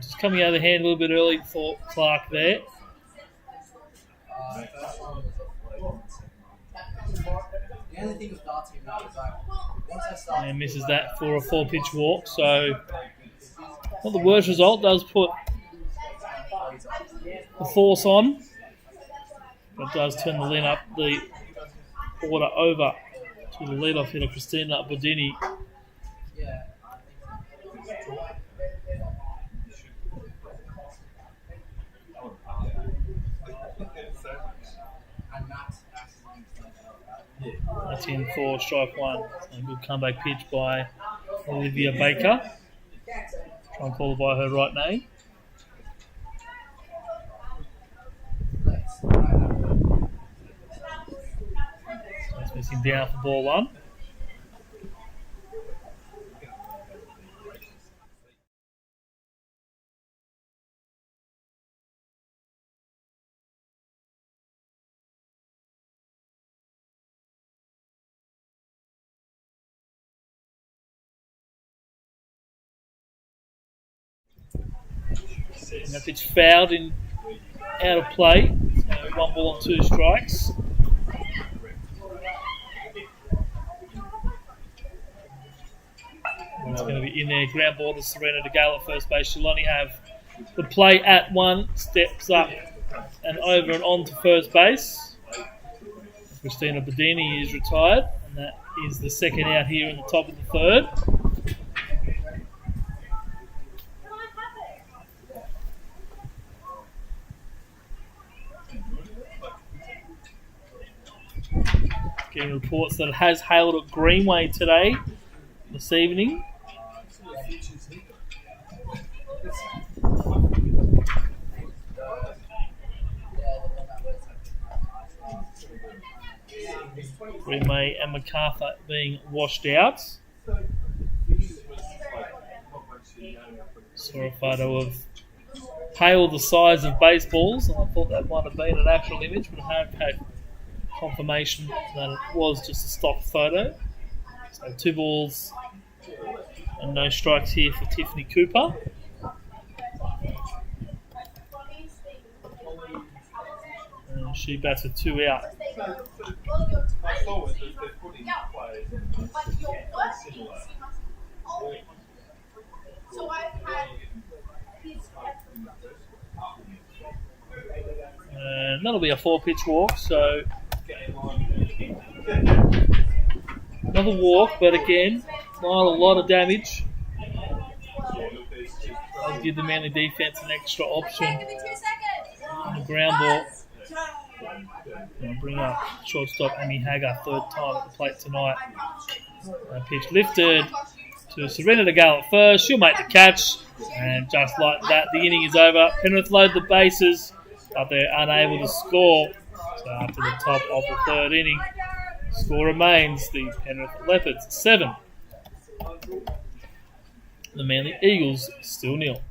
Just coming out of the hand a little bit early for Clark there. The only thing with darts is like once I start And misses that for a 4-pitch walk. So not the worst result. Does put the force on. But does turn the order over to the leadoff hitter, Christina Bodini. That's in for strike 1. A good comeback pitch by Olivia Baker. Try and call by her right name. That's missing down for ball 1. And that pitch fouled in out of play. So 1 ball and 2 strikes. And it's going to be in there. Ground ball to Serena De Gale at first base. She'll only have the play at 1. Steps up and over and on to first base. Christina Bedini is retired. And that is the second out here in the top of the third. Getting reports that it has hailed at Greenway today, this evening. Greenway and MacArthur being washed out. Saw a photo of hail the size of baseballs, and I thought that might have been an actual image, but I have had confirmation that it was just a stock photo. So 2 balls and no strikes here for Tiffany Cooper. And she bats with 2 out. And that'll be a 4-pitch walk, so another walk, but again, not a lot of damage. I'll give the Manly defense an extra option on the ground ball. I'll bring up shortstop Amy Hager, 3rd time at the plate tonight. Pitch lifted to Serena De Gale at first. She'll make the catch, and just like that, the inning is over. Penrith load the bases, but they're unable to score. So after the top of the 3rd inning, score remains the Penrith Leopards 7. The Manly Eagles still 0.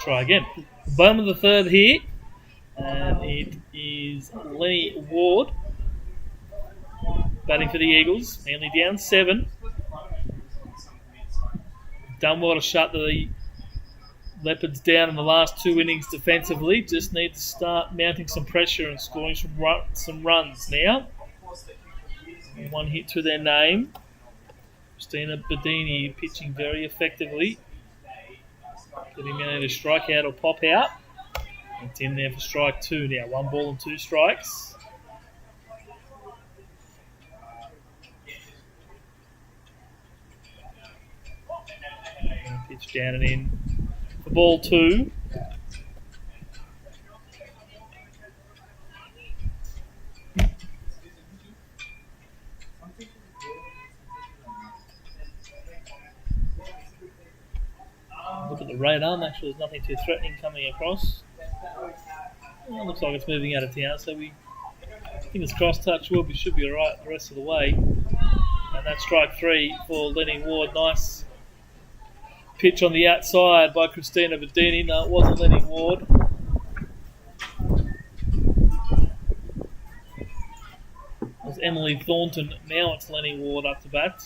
Try again. Bottom of the third here. And it is Lenny Ward batting for the Eagles. Manly down 7. Done well to shut the Leopards down in the last 2 innings defensively. Just need to start mounting some pressure and scoring some runs now. 1 hit to their name. Christina Bedini pitching very effectively. Getting Manly to strike out or pop out. It's in there for strike 2 now. 1 ball and 2 strikes. And pitch down and in for ball 2. Look at the radar, make sure there's nothing too threatening coming across. Well, looks like it's moving out of town, so fingers crossed, touch wood, we should be alright the rest of the way. And that's strike 3 for Lenny Ward. Nice pitch on the outside by Christina Bedini. No, it wasn't Lenny Ward. It was Emily Thornton. Now it's Lenny Ward up to bat.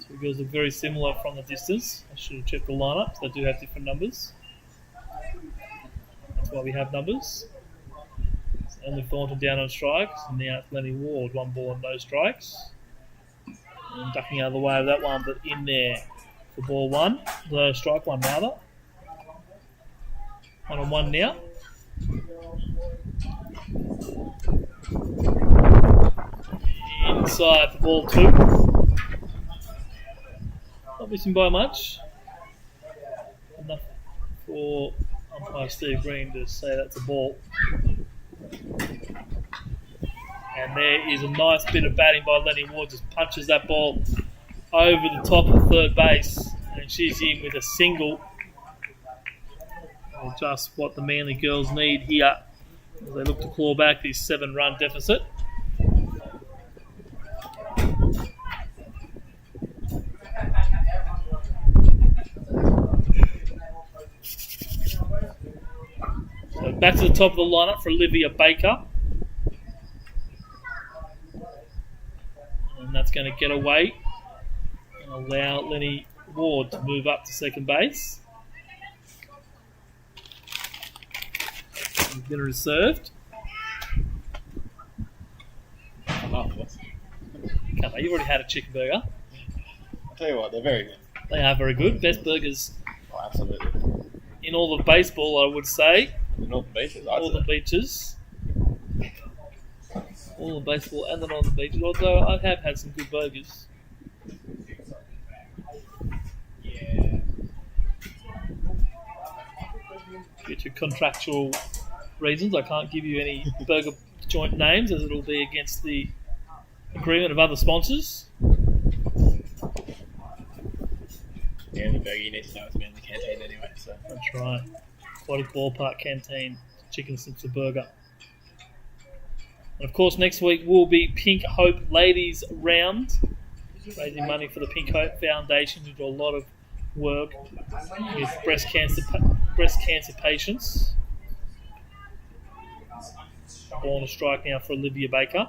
The girls look very similar from the distance. I should have checked the lineups. They do have different numbers. That's why we have numbers. It's Emily Thornton down on strikes, and now it's Lenny Ward, 1 ball and no strikes. And ducking out of the way of that one, but in there for ball 1. The strike 1 rather. 1 on 1 now. Inside for ball 2. Not missing by much. Enough for umpire Steve Green to say that's a ball. And there is a nice bit of batting by Lenny Ward. Just punches that ball over the top of third base. And she's in with a single. Just what the Manly girls need here as they look to claw back this 7-run deficit. So back to the top of the lineup for Olivia Baker. And that's going to get away and allow Lenny Ward to move up to second base. Dinner is served. I'm afterwards. Come on, you've already had a chicken burger. I'll tell you what, they're very good. They are very good. Best burgers Oh, absolutely. in all of baseball, I would say. The Northern Beaches, All the beaches. All the baseball and the Northern Beaches. Although I have had some good burgers. Due to contractual reasons, I can't give you any burger joint names as it'll be against the agreement of other sponsors. The only burger you need to know is Manly Canteen anyway, so. That's right. Aquatic Ballpark Canteen, chicken snitzel burger. And of course, next week will be Pink Hope Ladies Round, raising money for the Pink Hope Foundation, who do a lot of work with breast cancer patients. Ball on a strike now for Olivia Baker.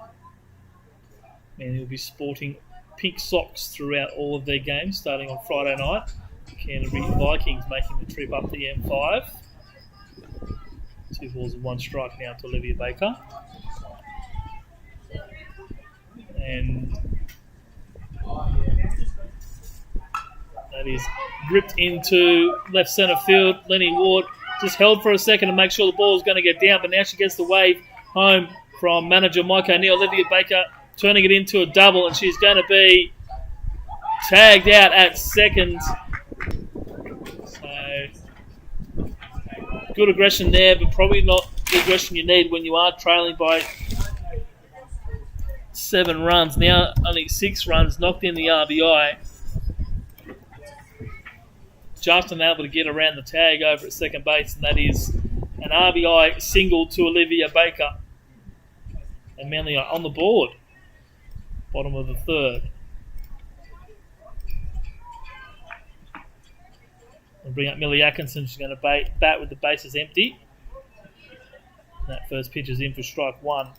And he'll be sporting pink socks throughout all of their games, starting on Friday night. Canterbury Vikings making the trip up the M5. 2 balls and 1 strike now to Olivia Baker. And that is ripped into left centre field. Lenny Ward just held for a second to make sure the ball is going to get down, but now she gets the wave home from manager Mike O'Neill. Olivia Baker turning it into a double, and she's going to be tagged out at second. So good aggression there, but probably not the aggression you need when you are trailing by 7 runs. Now only 6 runs, knocked in the RBI. Just unable to get around the tag over at second base, and that is an RBI single to Olivia Baker. And Manly are on the board. Bottom of the third. And bring up Millie Atkinson. She's going to bat with the bases empty. That first pitch is in for strike one.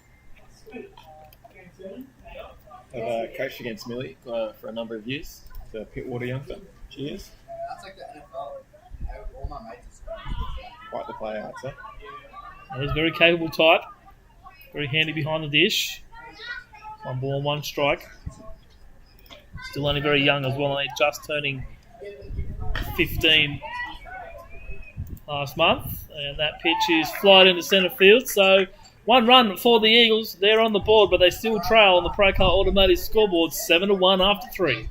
I've coached against Millie for a number of years. The Pittwater youngster. She is. That's like the NFL. All my mates are Quite the player, I'd say. He's a very capable type. Very handy behind the dish. 1 ball, 1 strike. Still only very young as well. Only just turning 15 last month. And that pitch is flied into centre field. So 1 run for the Eagles. They're on the board, but they still trail on the Procar Automotive scoreboard 7-1 after 3.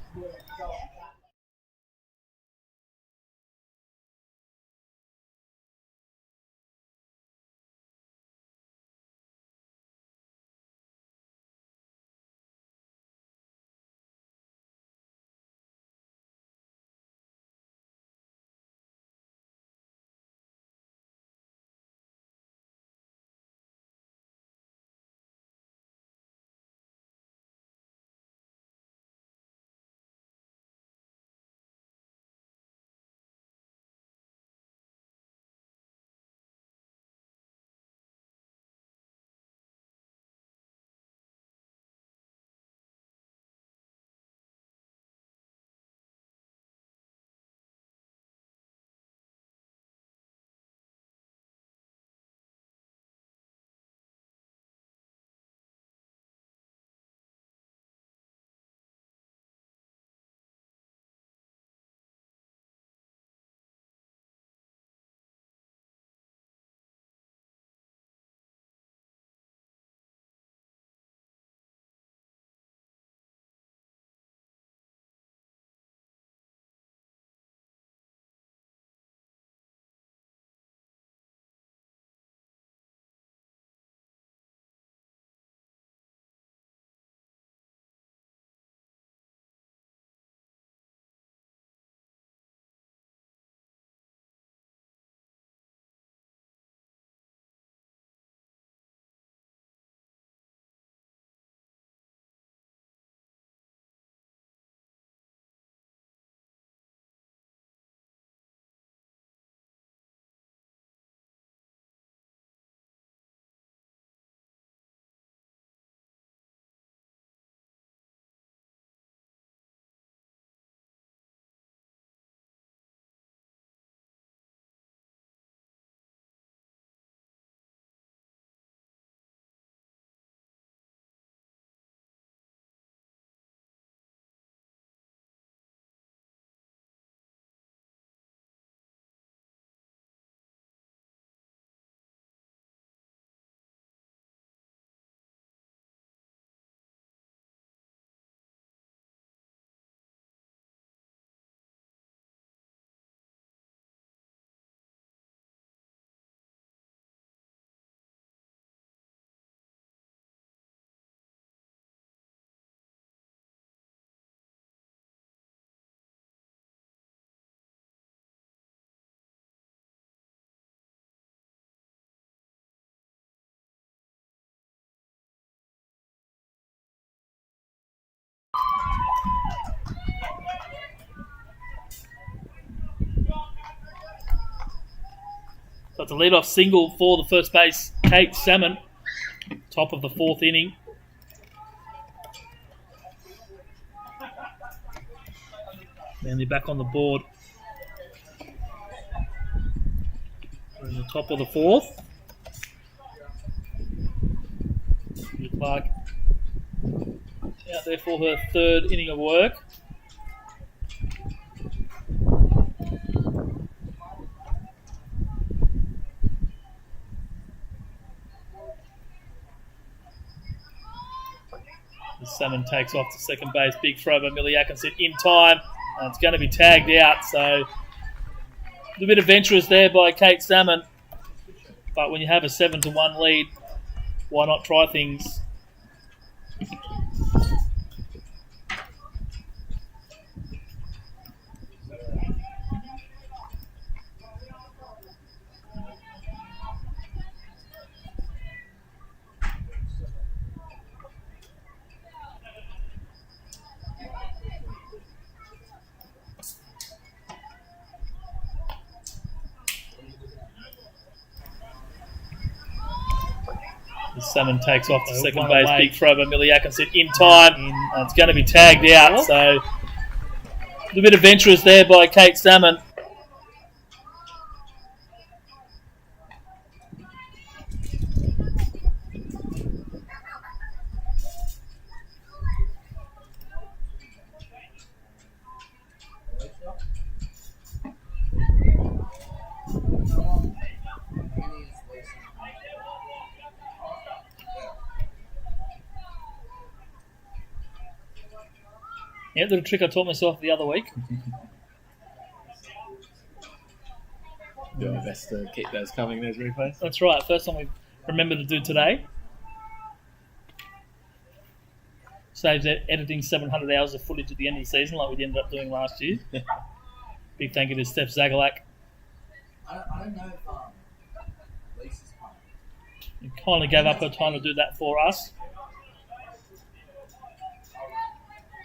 So it's a lead-off single for the first base, Kate Salmon, top of the 4th inning. Manly back on the board. We're in the top of the 4th. Clark out there for her 3rd inning of work. Salmon takes off to second base. Big throw by Millie Atkinson in time. And it's going to be tagged out. So a little bit adventurous there by Kate Salmon. But when you have a 7-1 lead, why not try things? Salmon takes off to second base. Big throw by Miliakinson in time. And it's going to be tagged out. So a bit adventurous there by Kate Salmon. Yeah, little trick I taught myself the other week. Doing my best to keep those coming, those replays. That's right. First one we remember to do today. Saves editing 700 hours of footage at the end of the season like we ended up doing last year. Big thank you to Steph Zagalak. I don't know if Lisa's playing. He kindly gave up her time to do that for us.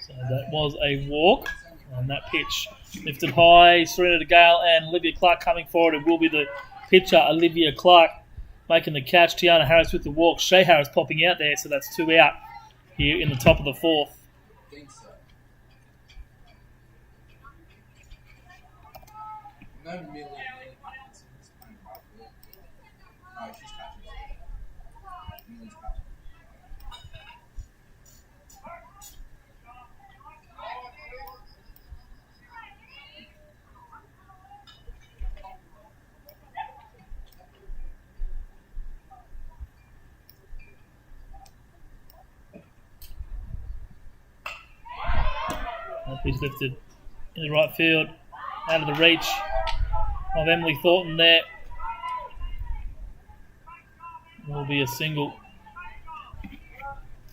So that was a walk. And that pitch lifted high. Serena DeGale and Olivia Clark coming forward. It will be the pitcher, Olivia Clark, making the catch. Tiana Harris with the walk. Shea Harris popping out there. So that's 2 out here in the top of the fourth. I think so. No Millie Hanson is playing right there. No, she's catching. Millie's catching. That pitch lifted in the right field. Out of the reach of Emily Thornton there. Will be a single.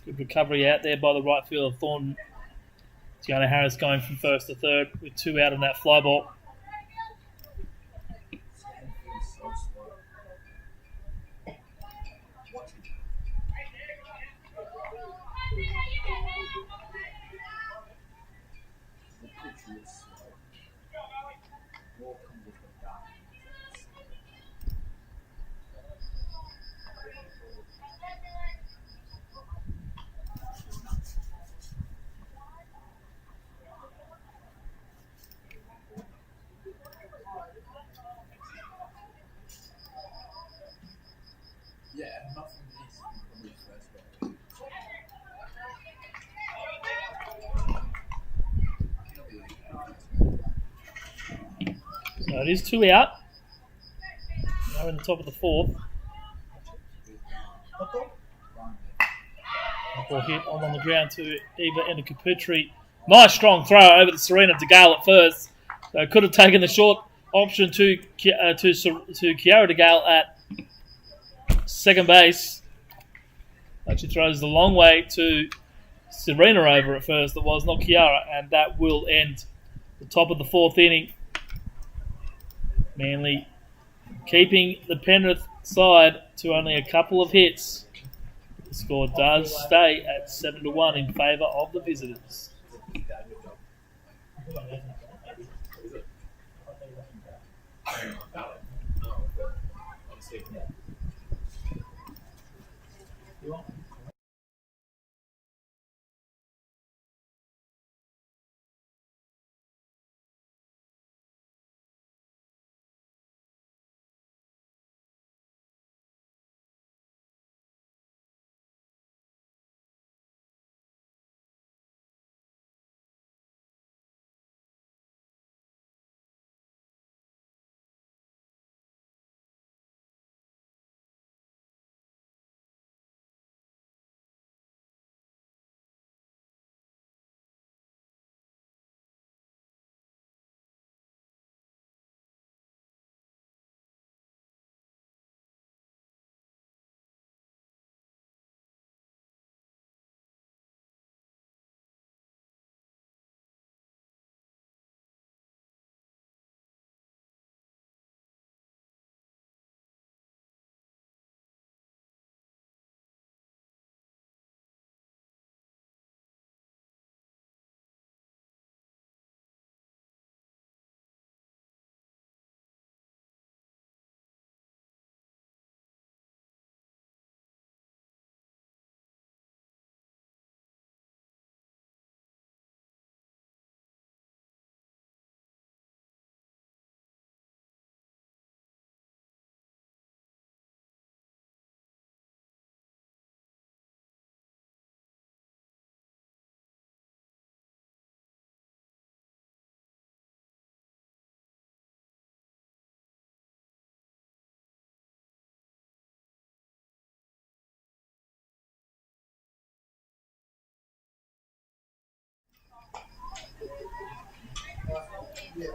Good recovery out there by the right field of Thornton. Tiana Harris going from first to third with 2 out on that fly ball. Yeah, nothing is probably first ball. So it is 2 out. Now in the top of the fourth. Ball hit on the ground to Eva Enakaputri. Nice strong throw over to Serena DeGale at first. So could have taken the short option to Kiara DeGale at second base. But she throws the long way to Serena over at first. It was not Kiara, and that will end the top of the fourth inning. Manly keeping the Penrith side to only a couple of hits. The score does stay at 7-1 in favour of the visitors.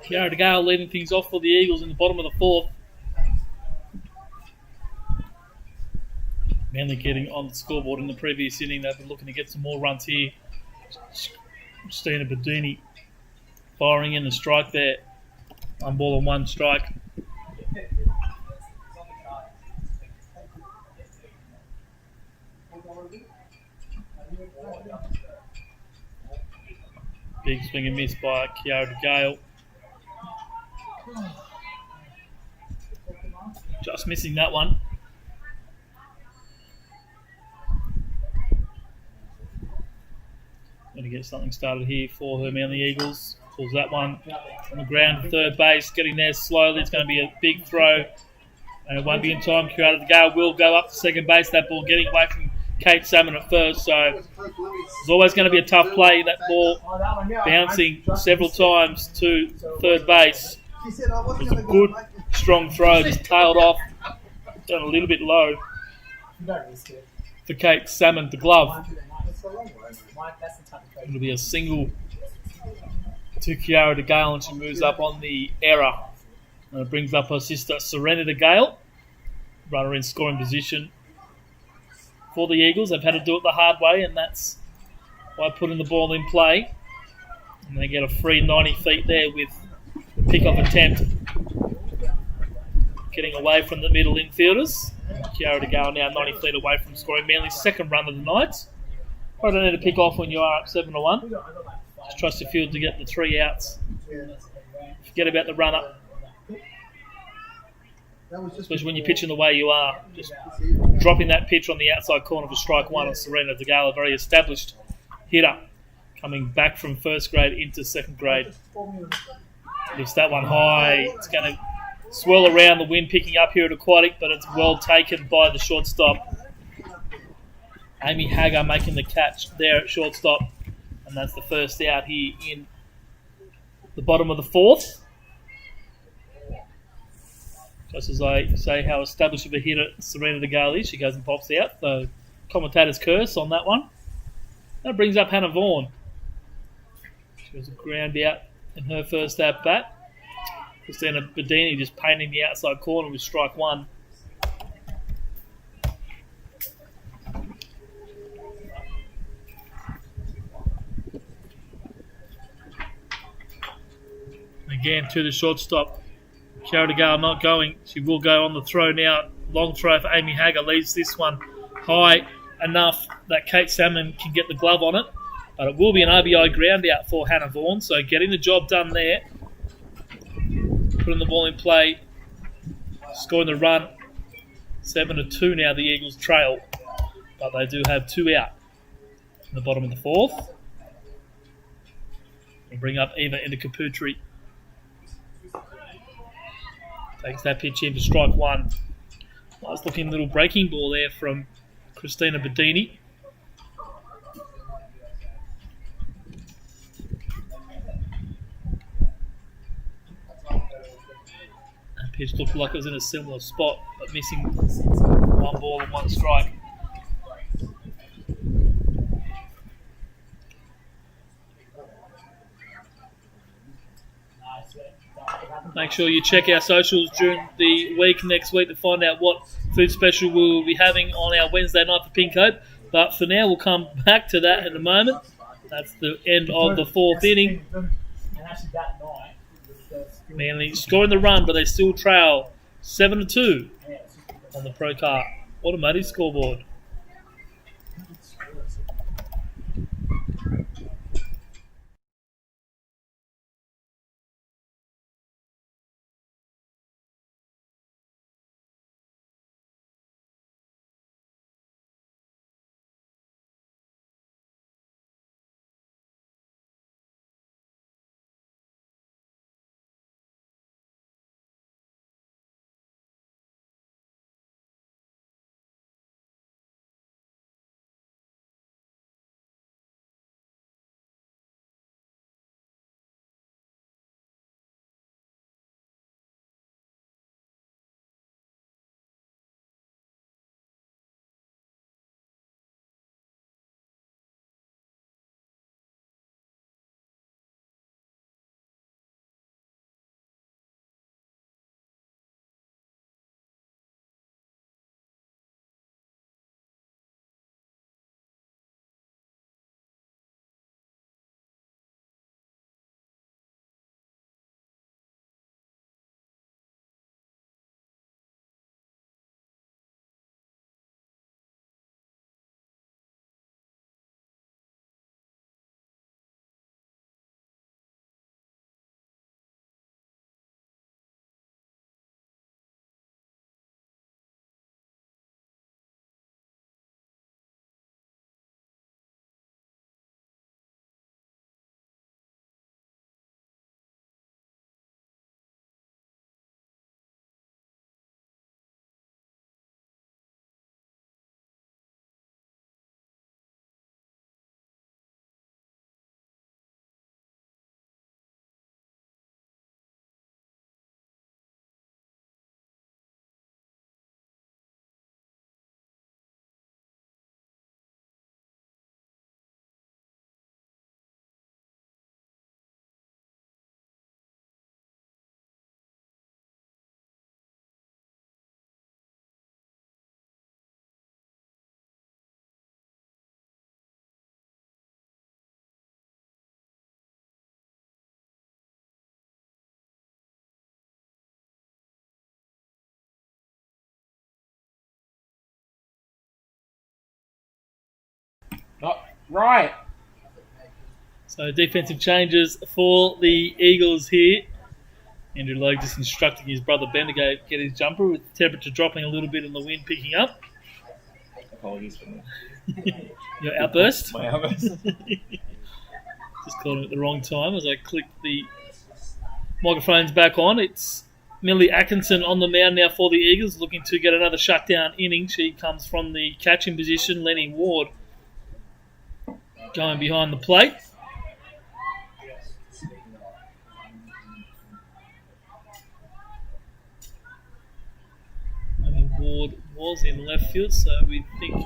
Kiara De Gale leading things off for the Eagles in the bottom of the fourth. Manly getting on the scoreboard in the previous inning. They've been looking to get some more runs here. Christina Bedini firing in the strike there. 1 ball and 1 strike. Big swing and miss by Kiara De Gale. Just missing that one. Going to get something started here for her Manly Eagles. Pulls that one on the ground, third base, getting there slowly. It's going to be a big throw, and it won't be in time. Kiara De Gale will go up to second base. That ball getting away from Kate Salmon at first, so it's always going to be a tough play. That ball bouncing several times to third base. It was a good, strong throw, just tailed off, done a little bit low for Kate Salmon, the glove. It'll be a single to Kiara De Gale, and she moves up on the error. And it brings up her sister, Serena De Gale. Runner in scoring position for the Eagles. They've had to do it the hard way, and that's by putting the ball in play. And they get a free 90 feet there with the pick-off attempt. Getting away from the middle infielders. Kiara De Gale now 90 feet away from scoring Manly's second run of the night. I don't need to pick off when you are up 7-1. Just trust your field to get the 3 outs. Forget about the run-up. Especially when you're pitching the way you are. Just dropping that pitch on the outside corner for strike 1 on Serena De Gale, a very established hitter. Coming back from first grade into second grade. Lifts that one high. It's going to swirl around, the wind picking up here at Aquatic, but it's well taken by the shortstop. Amy Hagar making the catch there at shortstop, and that's the first out here in the bottom of the fourth. Just as I say how established of a hitter Serena De Gale is, she goes and pops out. So commentator's curse on that one. That brings up Hannah Vaughan. She was a ground out in her first at bat. Christina Bedini just painting the outside corner with strike 1. Again to the shortstop. Kiara De Gale not going. She will go on the throw now. Long throw for Amy Hagar. Leaves this one high enough that Kate Salmon can get the glove on it. But it will be an RBI ground out for Hannah Vaughan. So getting the job done there. Putting the ball in play. Scoring the run. 7-2 now the Eagles trail. But they do have 2 out in the bottom of the fourth. We'll bring up Eva into Kaputri. Takes that pitch in for strike 1. Nice looking little breaking ball there from Christina Bedini. That pitch looked like it was in a similar spot, but missing 1 ball and 1 strike. Make sure you check our socials during the week next week to find out what food special we'll be having on our Wednesday night for Pink Hope. But for now, we'll come back to that in a moment. That's the end of the fourth inning. Manly scoring the run, but they still trail 7-2 on the Pro Car Automotive scoreboard. Not right. So defensive changes for the Eagles here. Andrew Logue just instructing his brother Ben to go get his jumper with the temperature dropping a little bit and the wind picking up. Apologies for Your outburst. my outburst. Just called him at the wrong time as I clicked the microphones back on. It's Millie Atkinson on the mound now for the Eagles, looking to get another shutdown inning. She comes from the catching position. Lenny Ward going behind the plate. Lenny Ward was in left field, so we think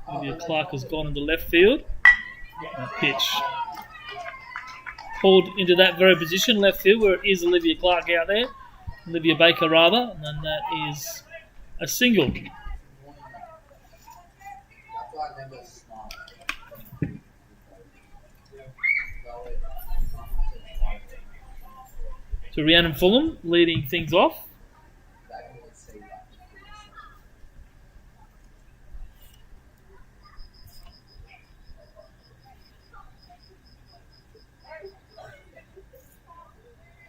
Olivia Clark has gone into left field. That pitch pulled into that very position, left field, where it is Olivia Clark out there. Olivia Baker, rather. And then that is a single. To Rhiannon Fulham, leading things off.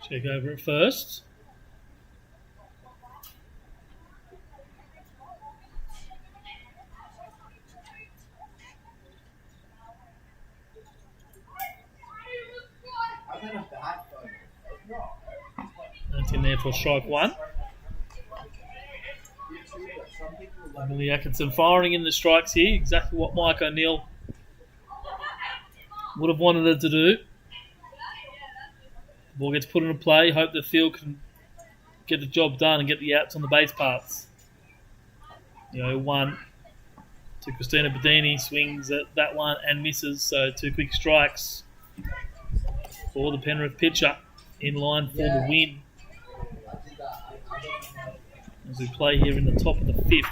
Check over at first. That's in there for strike one. Emily Atkinson firing in the strikes here. Exactly what Mike O'Neill would have wanted her to do. Ball gets put into play. Hope the field can get the job done and get the outs on the base paths. 1 to Christina Bedini. Swings at that one and misses. So 2 quick strikes for the Penrith pitcher in line for the win. As we play here in the top of the 5th.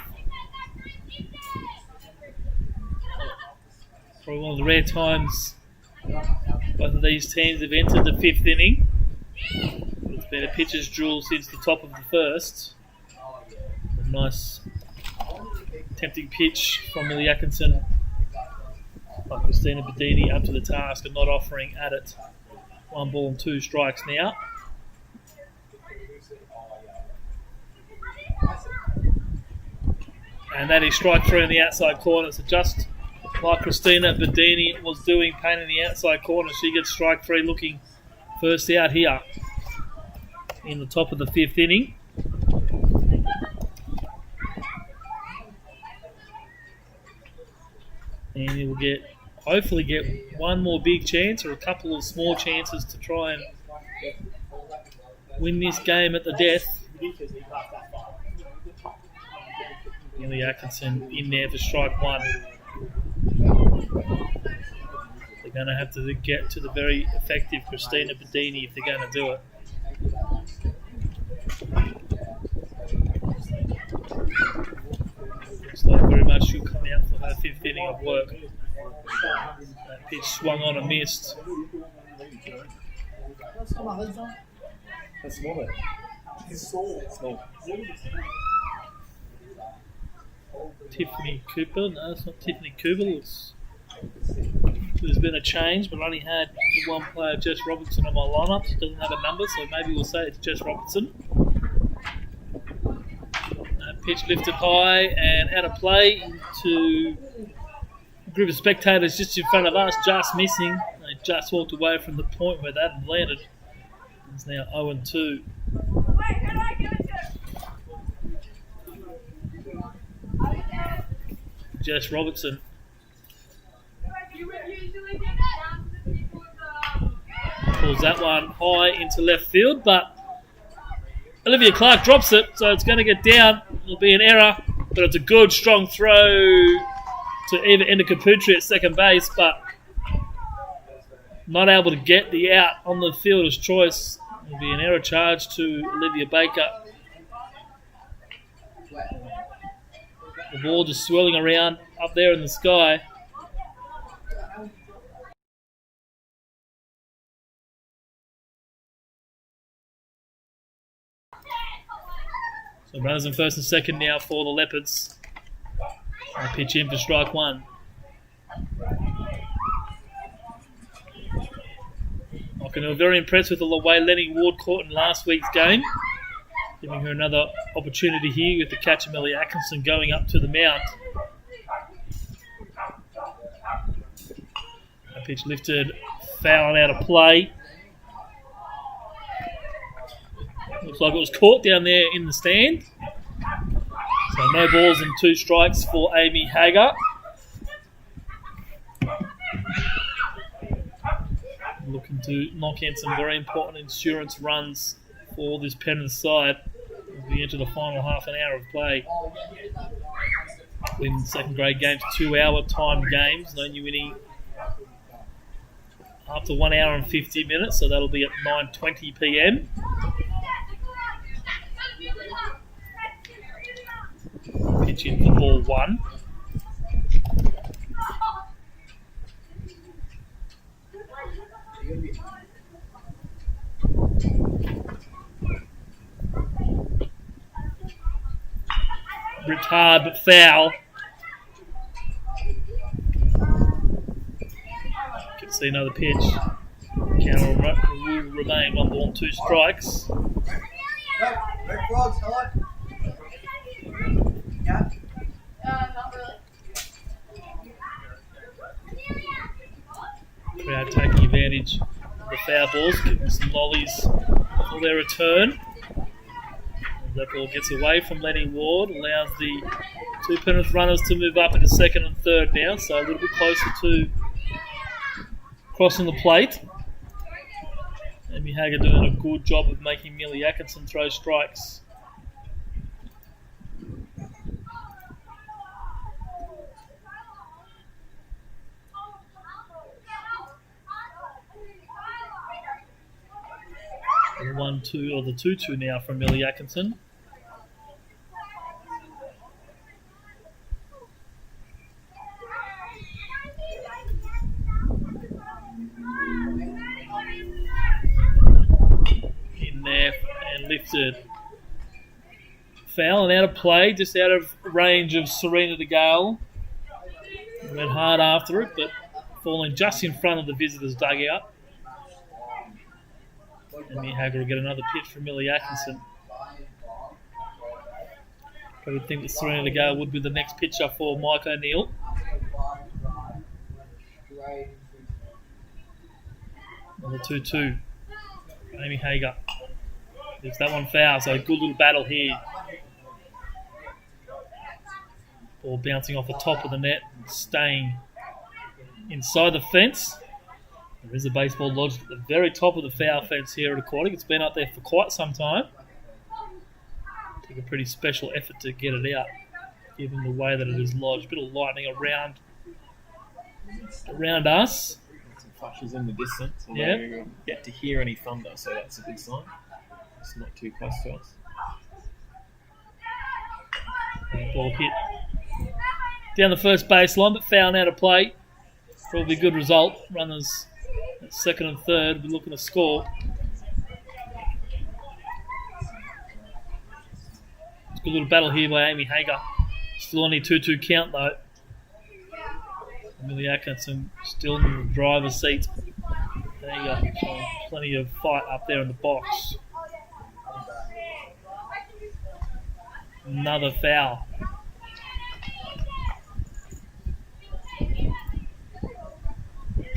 Probably one of the rare times both of these teams have entered the 5th inning. It's been a pitcher's duel since the top of the 1st. A nice tempting pitch from Millie Atkinson by Christina Bedini up to the task and not offering at it. 1 ball and 2 strikes now. And that is strike 3 in the outside corner. So just like Christina Bedini was doing, pain in the outside corner, she gets strike 3 looking first out here in the top of the 5th inning. And he will hopefully get one more big chance or a couple of small chances to try and win this game at the death. Millie Atkinson in there for strike 1. They're going to have to get to the very effective Christina Bedini if they're going to do it. Looks like very much she'll come out for her 5th inning of work. That pitch swung on and missed. That's small. Small. Tiffany Cooper. No, it's not Tiffany Cooper. There's been a change, but I only had the one player, Jess Robertson, on my lineup. It doesn't have a number, so maybe we'll say it's Jess Robertson. Pitch lifted high and out of play into a group of spectators just in front of us, just missing. They just walked away from the point where that had landed. It's now 0-2. Jess Robertson. Pulls that one high into left field, but Olivia Clark drops it, so it's going to get down. It'll be an error, but it's a good, strong throw to Eva Endicaputri at second base, but not able to get the out on the fielder's choice. It'll be an error charge to Olivia Baker. The ball just swirling around up there in the sky. So runners in first and second now for the Leopards. I pitch in for strike one. I was very impressed with the way Lenny Ward caught in last week's game, giving her another opportunity here with the catch of Millie Atkinson going up to the mount. A pitch lifted, foul and out of play. Looks like it was caught down there in the stand. So no balls and 2 strikes for Amy Hager. Looking to knock in some very important insurance runs for this Penrith side as we enter the final half an hour of play. In second grade games, 2-hour timed games, no new inning after 1 hour and 50 minutes, so that'll be at 9:20 p.m. Pitch in for ball 1. Ripped hard but foul. Can see another pitch. Counter will remain 1 ball and 2 strikes. Red frogs, hello? Yeah? Not really. Crowd taking advantage of the foul balls, getting some lollies for their return. That ball gets away from Lenny Ward, allows the 2 Penrith runners to move up into second and third now, so a little bit closer to crossing the plate. Amy Hager doing a good job of making Millie Atkinson throw strikes. The 1-2 or the 2-2 now from Millie Atkinson. In there and lifted. Foul and out of play, just out of range of Serena de Gale. Went hard after it, but falling just in front of the visitors' dugout. And Hager will get another pitch from Millie Atkinson. I would think that Serena de Gale would be the next pitcher for Mike O'Neill. On the 2-2. Amy Hager. Leaves that one foul, so a good little battle here. Ball bouncing off the top of the net and staying inside the fence. There is a baseball lodged at the very top of the foul fence here at Aquatic. It's been up there for quite some time. Take a pretty special effort to get it out, given the way that it is lodged. A bit of lightning around us. Some flashes in the distance, although Yeah. we don't get to hear any thunder, so that's a good sign. It's not too close to us. Ball hit down the first baseline, but foul and out of play. Probably a good result. Runners at second and third, we're looking to score. It's a good little battle here by Amy Hager. Still only 2-2 count though. Millie Atkinson still in the driver's seat. Hager showing plenty of fight up there in the box. Another foul.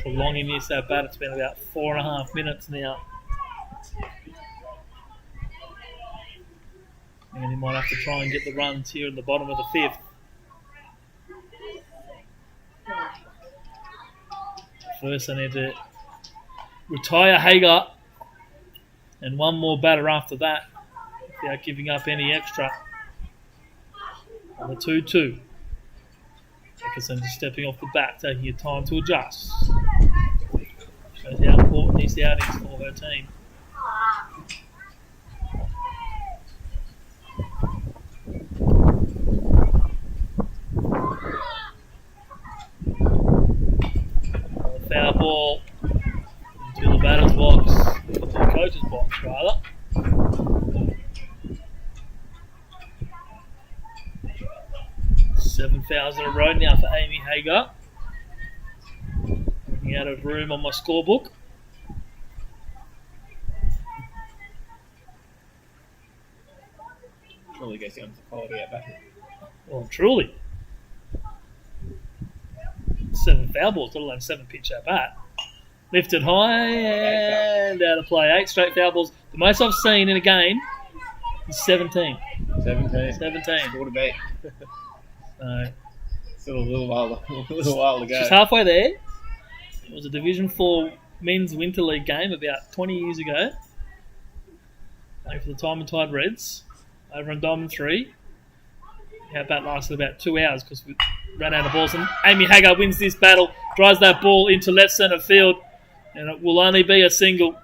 Prolonging this at bat. It's been about 4.5 minutes now. And he might have to try and get the runs here in the bottom of the 5th. First I need to retire Hager and one more batter after that without giving up any extra. On the 2-2. Atkinson just stepping off the bat, taking your time to adjust. Shows how important these outings for her team. Foul ball into the batter's box, to the coach's box rather. fouls in a row now for Amy Hagar. Running out of room on my scorebook. Surely goes down to the quality at back. Well, truly. 7 foul balls, let alone 7 pitch at bat. Lifted high and out of play. 8 straight foul balls. The most I've seen in a game is 17. 17. Quarterback. So, Still a little while to go. she's halfway there. It was a Division 4 men's winter league game about 20 years ago. Playing for the Time and Tide Reds over in Diamond 3. Our bat lasted about 2 hours because we ran out of balls. And Amy Hagar wins this battle, drives that ball into left centre field, and it will only be a single.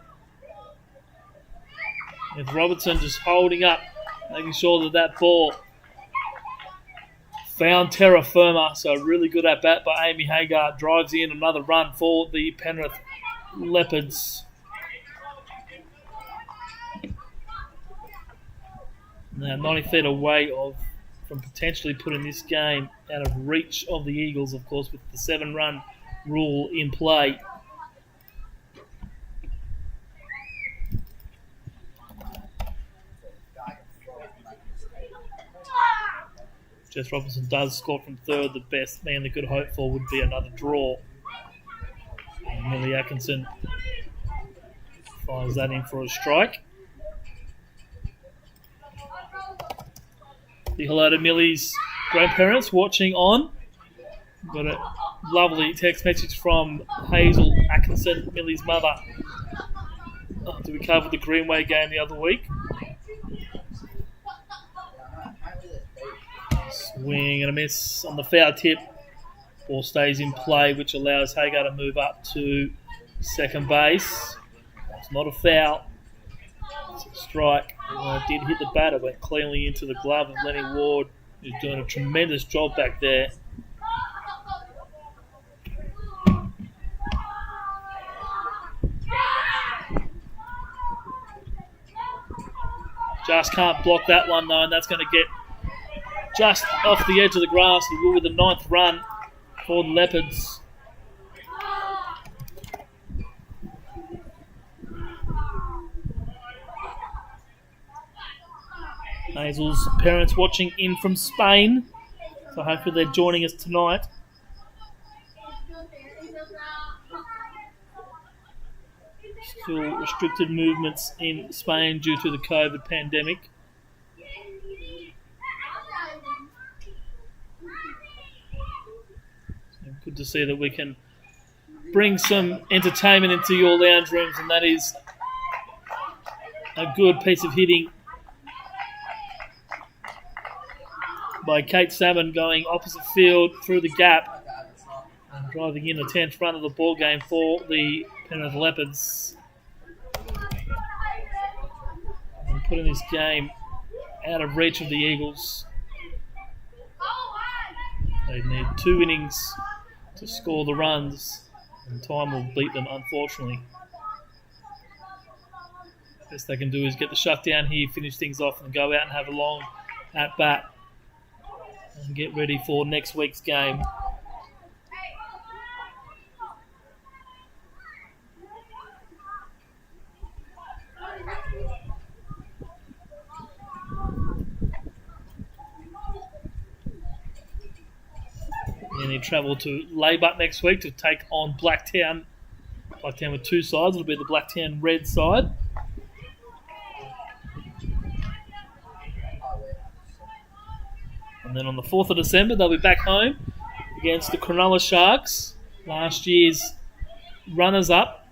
With Robertson just holding up, making sure that that ball found terra firma. So really good at bat by Amy Hagar. Drives in another run for the Penrith Leopards. Now 90 feet away from potentially putting this game out of reach of the Eagles, of course, with the 7-run rule in play. Jess Robinson does score from third. The best man they could hope for would be another draw. And Millie Atkinson fires that in for a strike. The hello to Millie's grandparents watching on. Got a lovely text message from Hazel Atkinson, Millie's mother, after we covered the Greenway game the other week. Swing and a miss on the foul tip. Ball stays in play, which allows Hagar to move up to second base. It's not a foul. It's a strike. It did hit the batter, went cleanly into the glove of Lenny Ward, who's doing a tremendous job back there. Just can't block that one though, and that's going to get just off the edge of the grass. He will with the 9th run for the Leopards. Hazel's parents watching in from Spain, so hopefully they're joining us tonight. Still restricted movements in Spain due to the COVID pandemic. So good to see that we can bring some entertainment into your lounge rooms, and that is a good piece of hitting by Kate Salmon, going opposite field through the gap and driving in the 10th run of the ball game for the Penrith Leopards. And putting this game out of reach of the Eagles. They need 2 innings to score the runs, and time will beat them, unfortunately. Best they can do is get the shutdown here, finish things off, and go out and have a long at bat and get ready for next week's game. Then he travel to Laybutt next week to take on Blacktown. Blacktown with 2 sides. It'll be the Blacktown Red side. And then on the 4th of December, they'll be back home against the Cronulla Sharks, last year's runners-up,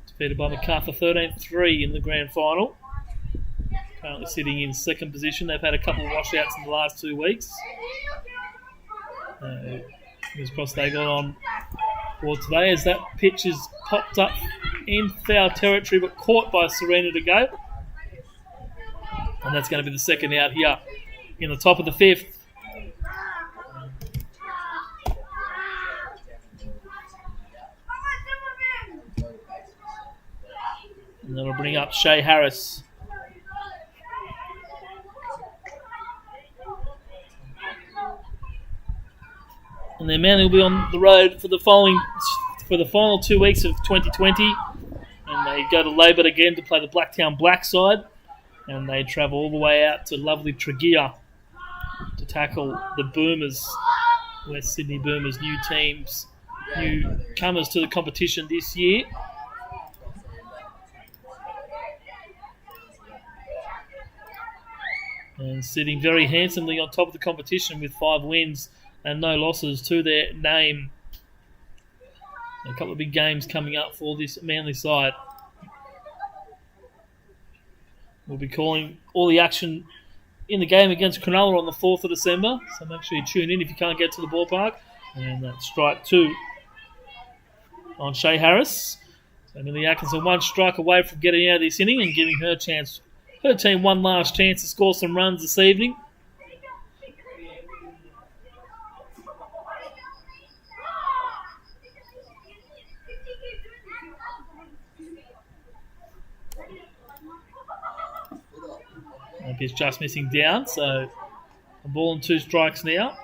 defeated by Macarthur 13-3 in the grand final. Currently sitting in 2nd position. They've had a couple of washouts in the last 2 weeks. Fingers crossed they got on board today, as that pitch is popped up in foul territory, but caught by Serena to go. And that's going to be the second out here in the top of the 5th. And that'll bring up Shay Harris. And then Manly will be on the road for the final 2 weeks of 2020. And they go to Labour again to play the Blacktown Black side. And they travel all the way out to lovely Tregear to tackle the Boomers, West Sydney Boomers, newcomers to the competition this year. And sitting very handsomely on top of the competition with 5 wins and no losses to their name. A couple of big games coming up for this Manly side. We'll be calling all the action in the game against Cronulla on the 4th of December. So make sure you tune in if you can't get to the ballpark. And that's strike 2 on Shea Harris. So Millie Atkinson 1 strike away from getting out of this inning and giving her team one last chance to score some runs this evening. He's just missing down, so a ball and 2 strikes now.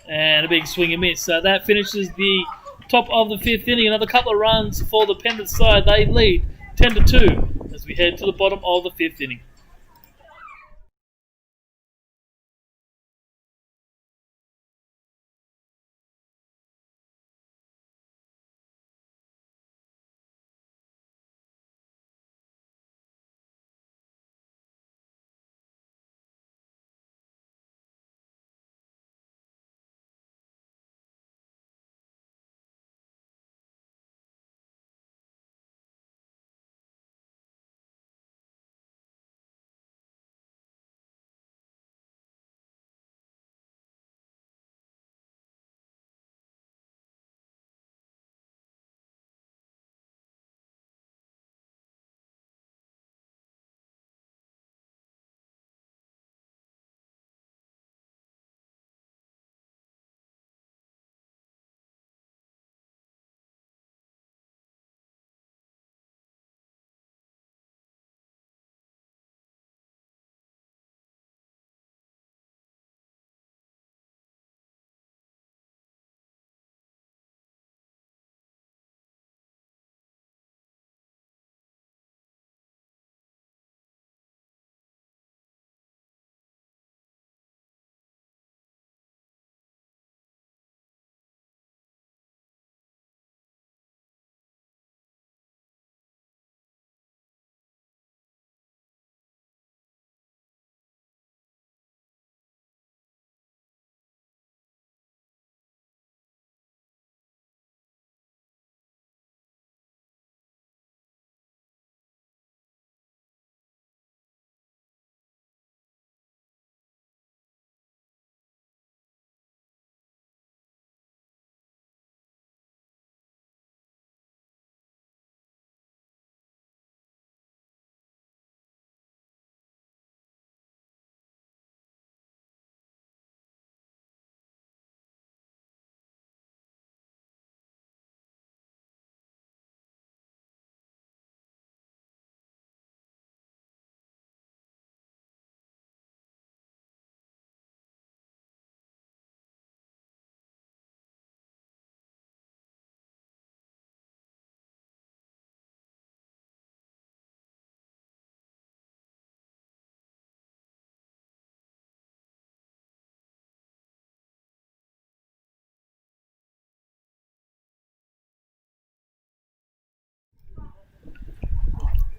And a big swing and miss. So that finishes the top of the 5th inning. Another couple of runs for the Penrith side. They lead 10-2 as we head to the bottom of the 5th inning.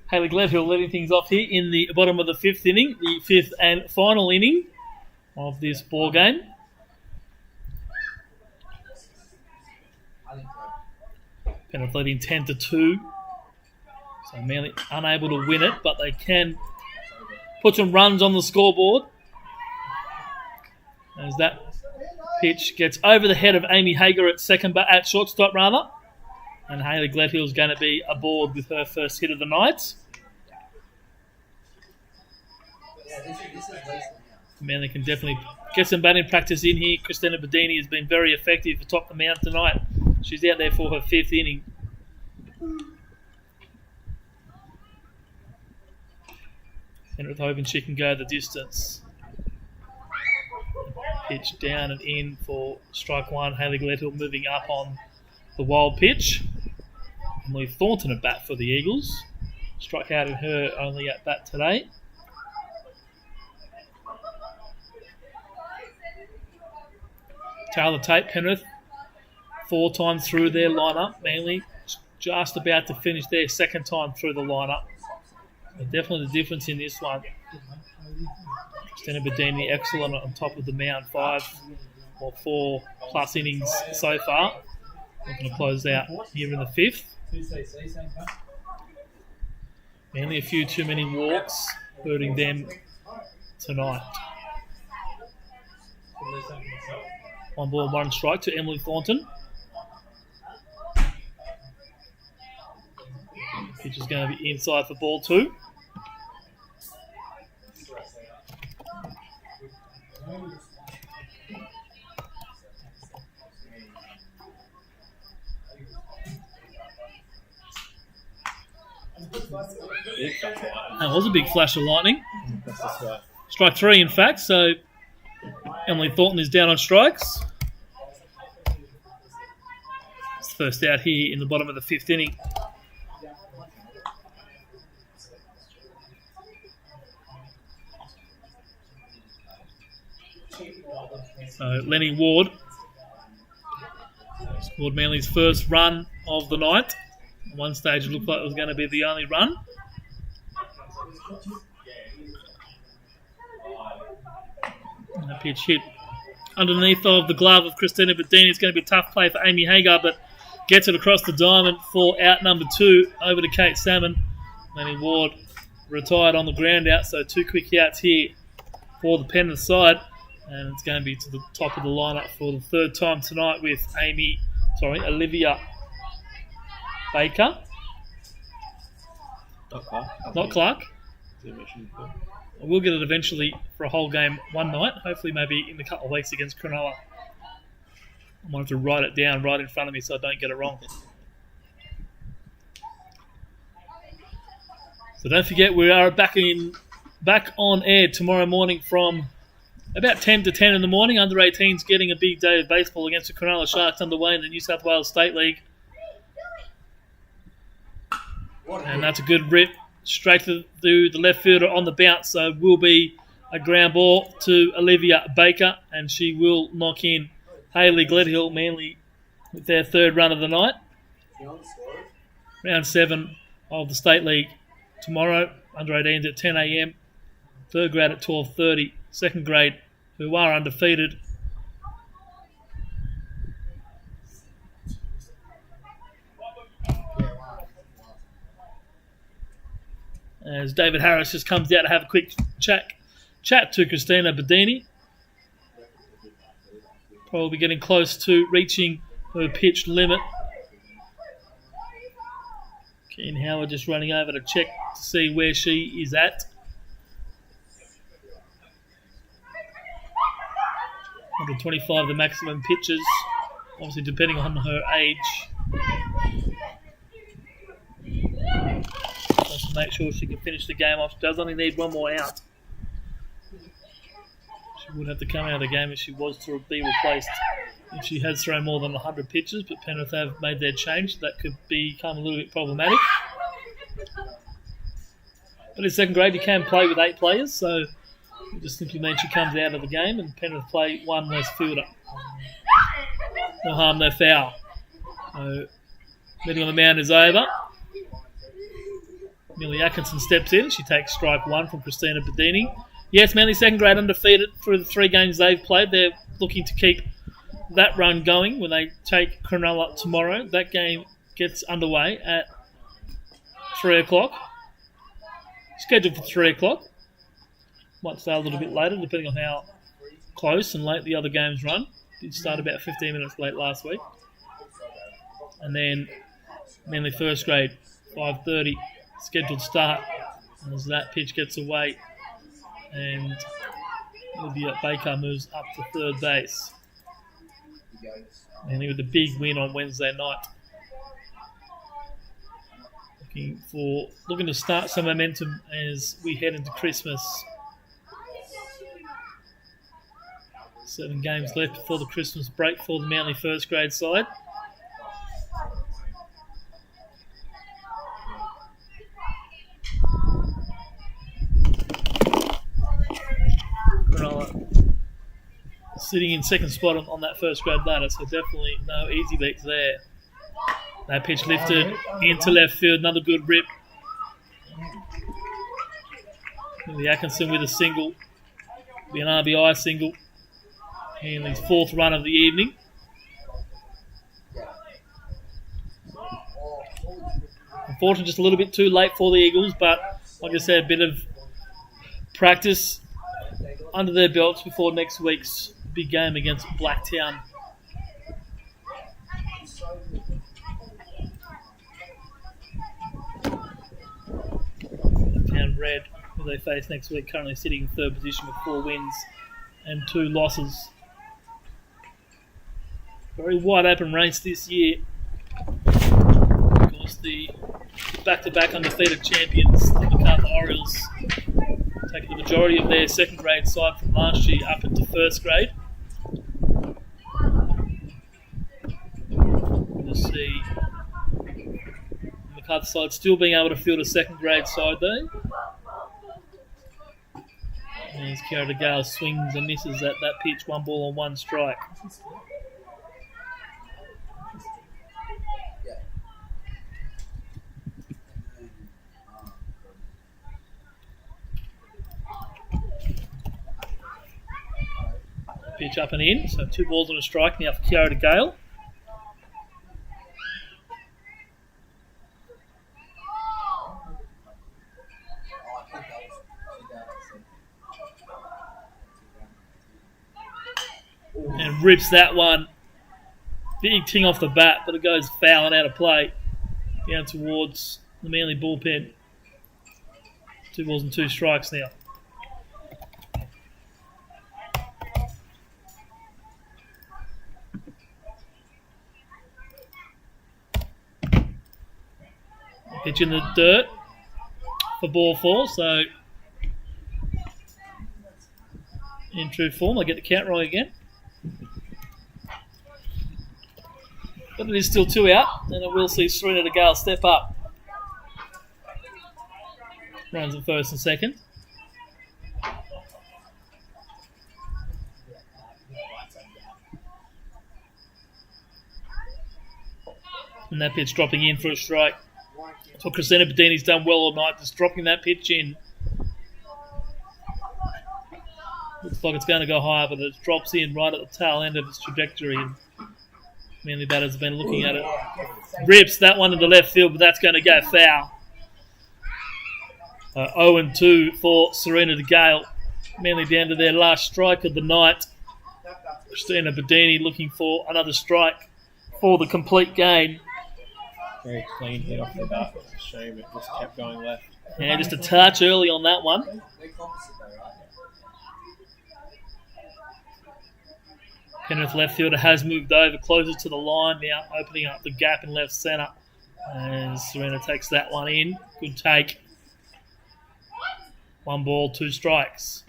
Hayley Gledhill letting things off here in the bottom of the 5th inning, the 5th and final inning of this ball game. Penrith leading 10-2. So Manly unable to win it, but they can put some runs on the scoreboard. As that pitch gets over the head of Amy Hager at shortstop rather. And Hayley Gledhill is going to be aboard with her first hit of the night. Manly can definitely get some batting practice in here. Christina Bedini has been very effective atop the mount tonight. She's out there for her 5th inning. Penrith hoping she can go the distance. Pitch down and in for strike one. Hayley Gledhill moving up on the wild pitch. Emily Thornton at bat for the Eagles. Struck out in her only at bat today. Taylor Tate, Penrith, 4 times through their lineup. Manly just about to finish their 2nd time through the lineup. But definitely the difference in this one. Christina Bedini excellent on top of the mound. 4 plus innings so far. Looking to close out here in the 5th. Manly a few too many walks hurting them tonight. 1 ball, 1 strike to Emily Thornton. Pitch is going to be inside for ball 2. That was a big flash of lightning. Strike 3, in fact, so Emily Thornton is down on strikes. It's the first out here in the bottom of the 5th inning. So Lenny Ward scored Manly's first run of the night. At one stage it looked like it was going to be the only run. And the pitch hit underneath of the glove of Christina Bedini. It's going to be a tough play for Amy Hagar, but gets it across the diamond for out number 2 over to Kate Salmon. Lenny Ward retired on the ground out, so 2 quick outs here for the Penrith side. And it's going to be to the top of the lineup for the 3rd time tonight with Olivia Baker. Not Clark. We'll get it eventually for a whole game one night. Hopefully maybe in a couple of weeks against Cronulla. I might have to write it down right in front of me so I don't get it wrong. So don't forget we are back on air tomorrow morning from about 10 to 10 in the morning. Under 18s getting a big day of baseball against the Cronulla Sharks underway in the New South Wales State League. And that's a good rip straight to the left fielder on the bounce. So will be a ground ball to Olivia Baker, and she will knock in Hayley Gledhill, Manly, with their 3rd run of the night. Round 7 of the State League tomorrow, under 18s at 10 a.m. 3rd grade at 12:30. 2nd grade, who are undefeated, as David Harris just comes out to have a quick chat to Christina Bedini. Probably getting close to reaching her pitch limit. Keane Howard just running over to check to see where she is at. 125 the maximum pitches, obviously depending on her age. Just to make sure she can finish the game off. She does only need 1 more out. She would have to come out of the game if she was to be replaced. If she has thrown more than 100 pitches, but Penrith have made their change. That could become a little bit problematic. But in 2nd grade, you can play with 8 players, so it just simply means she comes out of the game and Penrith play 1 less fielder. No harm, no foul. So, meeting on the mound is over. Millie Atkinson steps in. She takes strike 1 from Christina Bedini. Yes, Manly 2nd grade undefeated through the 3 games they've played. They're looking to keep that run going when they take Cronulla tomorrow. That game gets underway at 3 o'clock. Scheduled for 3 o'clock. Might start a little bit later depending on how close and late the other games run. Did start about 15 minutes late last week. And then Manly 1st grade, 5:30 scheduled start. And as that pitch gets away and Olivia Baker moves up to third base. And with the big win on Wednesday night. Looking to start some momentum as we head into Christmas. 7 games left before the Christmas break for the Manly first grade side. Sitting in second spot on that first grade ladder, so definitely no easy beats there. That pitch lifted into left field, another good rip. The Atkinson with a single, be an RBI single, and his 4th run of the evening. Unfortunately, just a little bit too late for the Eagles, but like I said, a bit of practice under their belts before next week's big game against Blacktown. Blacktown Red, who they face next week, currently sitting in 3rd position with 4 wins and 2 losses. Very wide open race this year. Of course, the back-to-back undefeated champions, the MacArthur Orioles, taking the majority of their second grade side from last year up into first grade. We'll see the MacArthur side still being able to field a second grade side though. As Kiara Gale swings and misses at that pitch, 1 ball and 1 strike. Pitch up and in, so 2 balls and a strike now for Kiara Gale. And rips that one. Big ting off the bat, but it goes foul and out of play. Down towards the Manly bullpen. 2 balls and 2 strikes now. Pitch in the dirt for ball 4, so in true form, I get the count right again. But it is still 2 out, and it will see Serena Gale step up. Runs at first and second. And that pitch dropping in for a strike. That's what Christina Bedini's done well all night, just dropping that pitch in. Looks like it's going to go higher, but it drops in right at the tail end of its trajectory. And Manly batters have been looking at it. Rips that one into left field, but that's going to go foul. 0-2 for Serena Gale. Manly down to their last strike of the night. Christina Bedini looking for another strike for the complete game. Very clean hit off the bat. It's a shame it just kept going left. Yeah, just a touch early on that one. Penrith left fielder has moved over closer to the line now, opening up the gap in left centre. And Serena takes that one in. Good take. 1 ball, 2 strikes.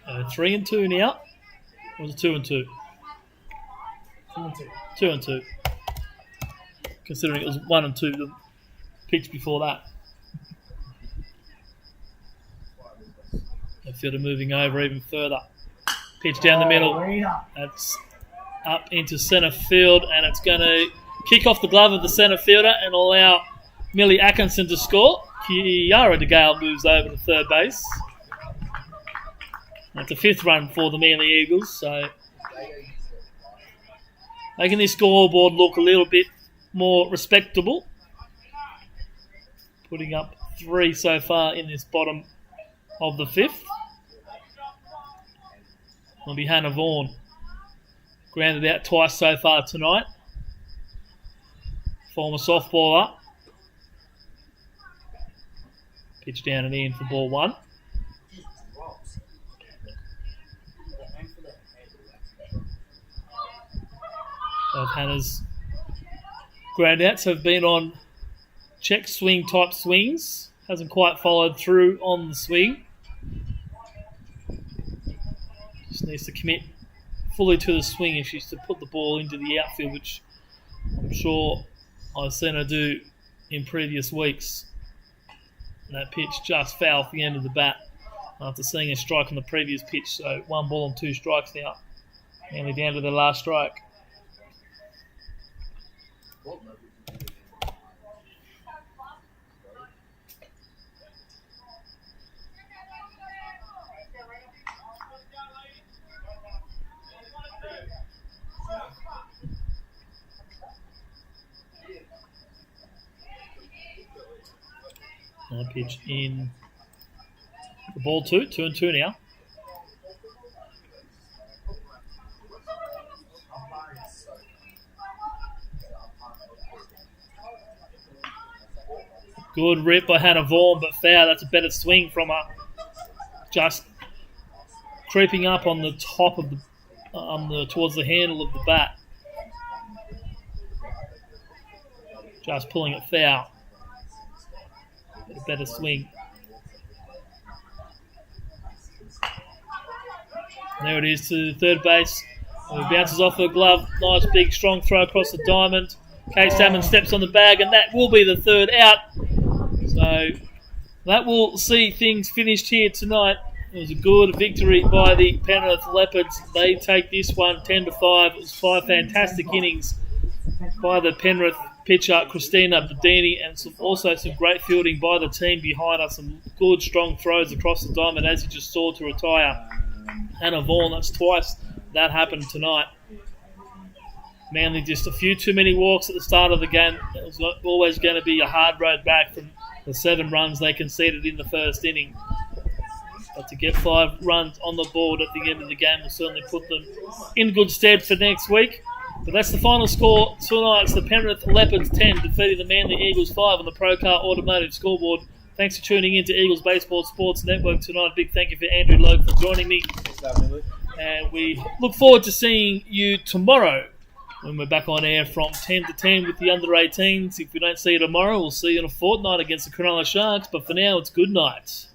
So 3-2 now. Or was it 2-2? 2-2. Considering it was 1-2 the pitch before that. The fielder moving over even further. Pitch down the middle. That's up into centre field, and it's going to kick off the glove of the centre fielder and allow Millie Atkinson to score. Kiara Gale moves over to third base. That's a 5th run for the Manly Eagles, so making this scoreboard look a little bit more respectable. Putting up 3 so far in this bottom of the 5th. It'll be Hannah Vaughan Grounded out twice so far tonight. Former softballer. Pitch down and in for ball 1. Both Hannah's groundouts have been on check swing type swings. Hasn't quite followed through on the swing. Just needs to commit fully to the swing if she's to put the ball into the outfield, which I'm sure I've seen her do in previous weeks. And that pitch just fouled the end of the bat after seeing a strike on the previous pitch. So 1 ball and 2 strikes now. Only down to the last strike. Now pitch in the ball 2, 2 and 2 now. Good rip by Hannah Vaughan, but foul. That's a better swing from her. Just creeping up on the top of the, towards the handle of the bat. Just pulling it foul. A better swing. There it is to third base. It bounces off her glove. Nice big strong throw across the diamond. Kate Salmon steps on the bag, and that will be the third out. So that will see things finished here tonight. It was a good victory by the Penrith Leopards. They take this one 10-5. It was 5 fantastic innings by the Penrith pitcher Christina Bedini, and also some great fielding by the team behind us. Some good strong throws across the diamond, as you just saw, to retire Hannah Vaughan. That's twice that happened tonight. Manly just a few too many walks at the start of the game. It was always going to be a hard road back from the 7 runs they conceded in the first inning. But to get 5 runs on the board at the end of the game will certainly put them in good stead for next week. But that's the final score tonight. It's the Penrith Leopards 10 defeating the Manly Eagles 5 on the Procar Automotive scoreboard. Thanks for tuning in to Eagles Baseball Sports Network tonight. A big thank you for Andrew Logue for joining me. And we look forward to seeing you tomorrow when we're back on air from 10 to 10 with the under-18s. If we don't see you tomorrow, we'll see you in a fortnight against the Cronulla Sharks. But for now, it's good night.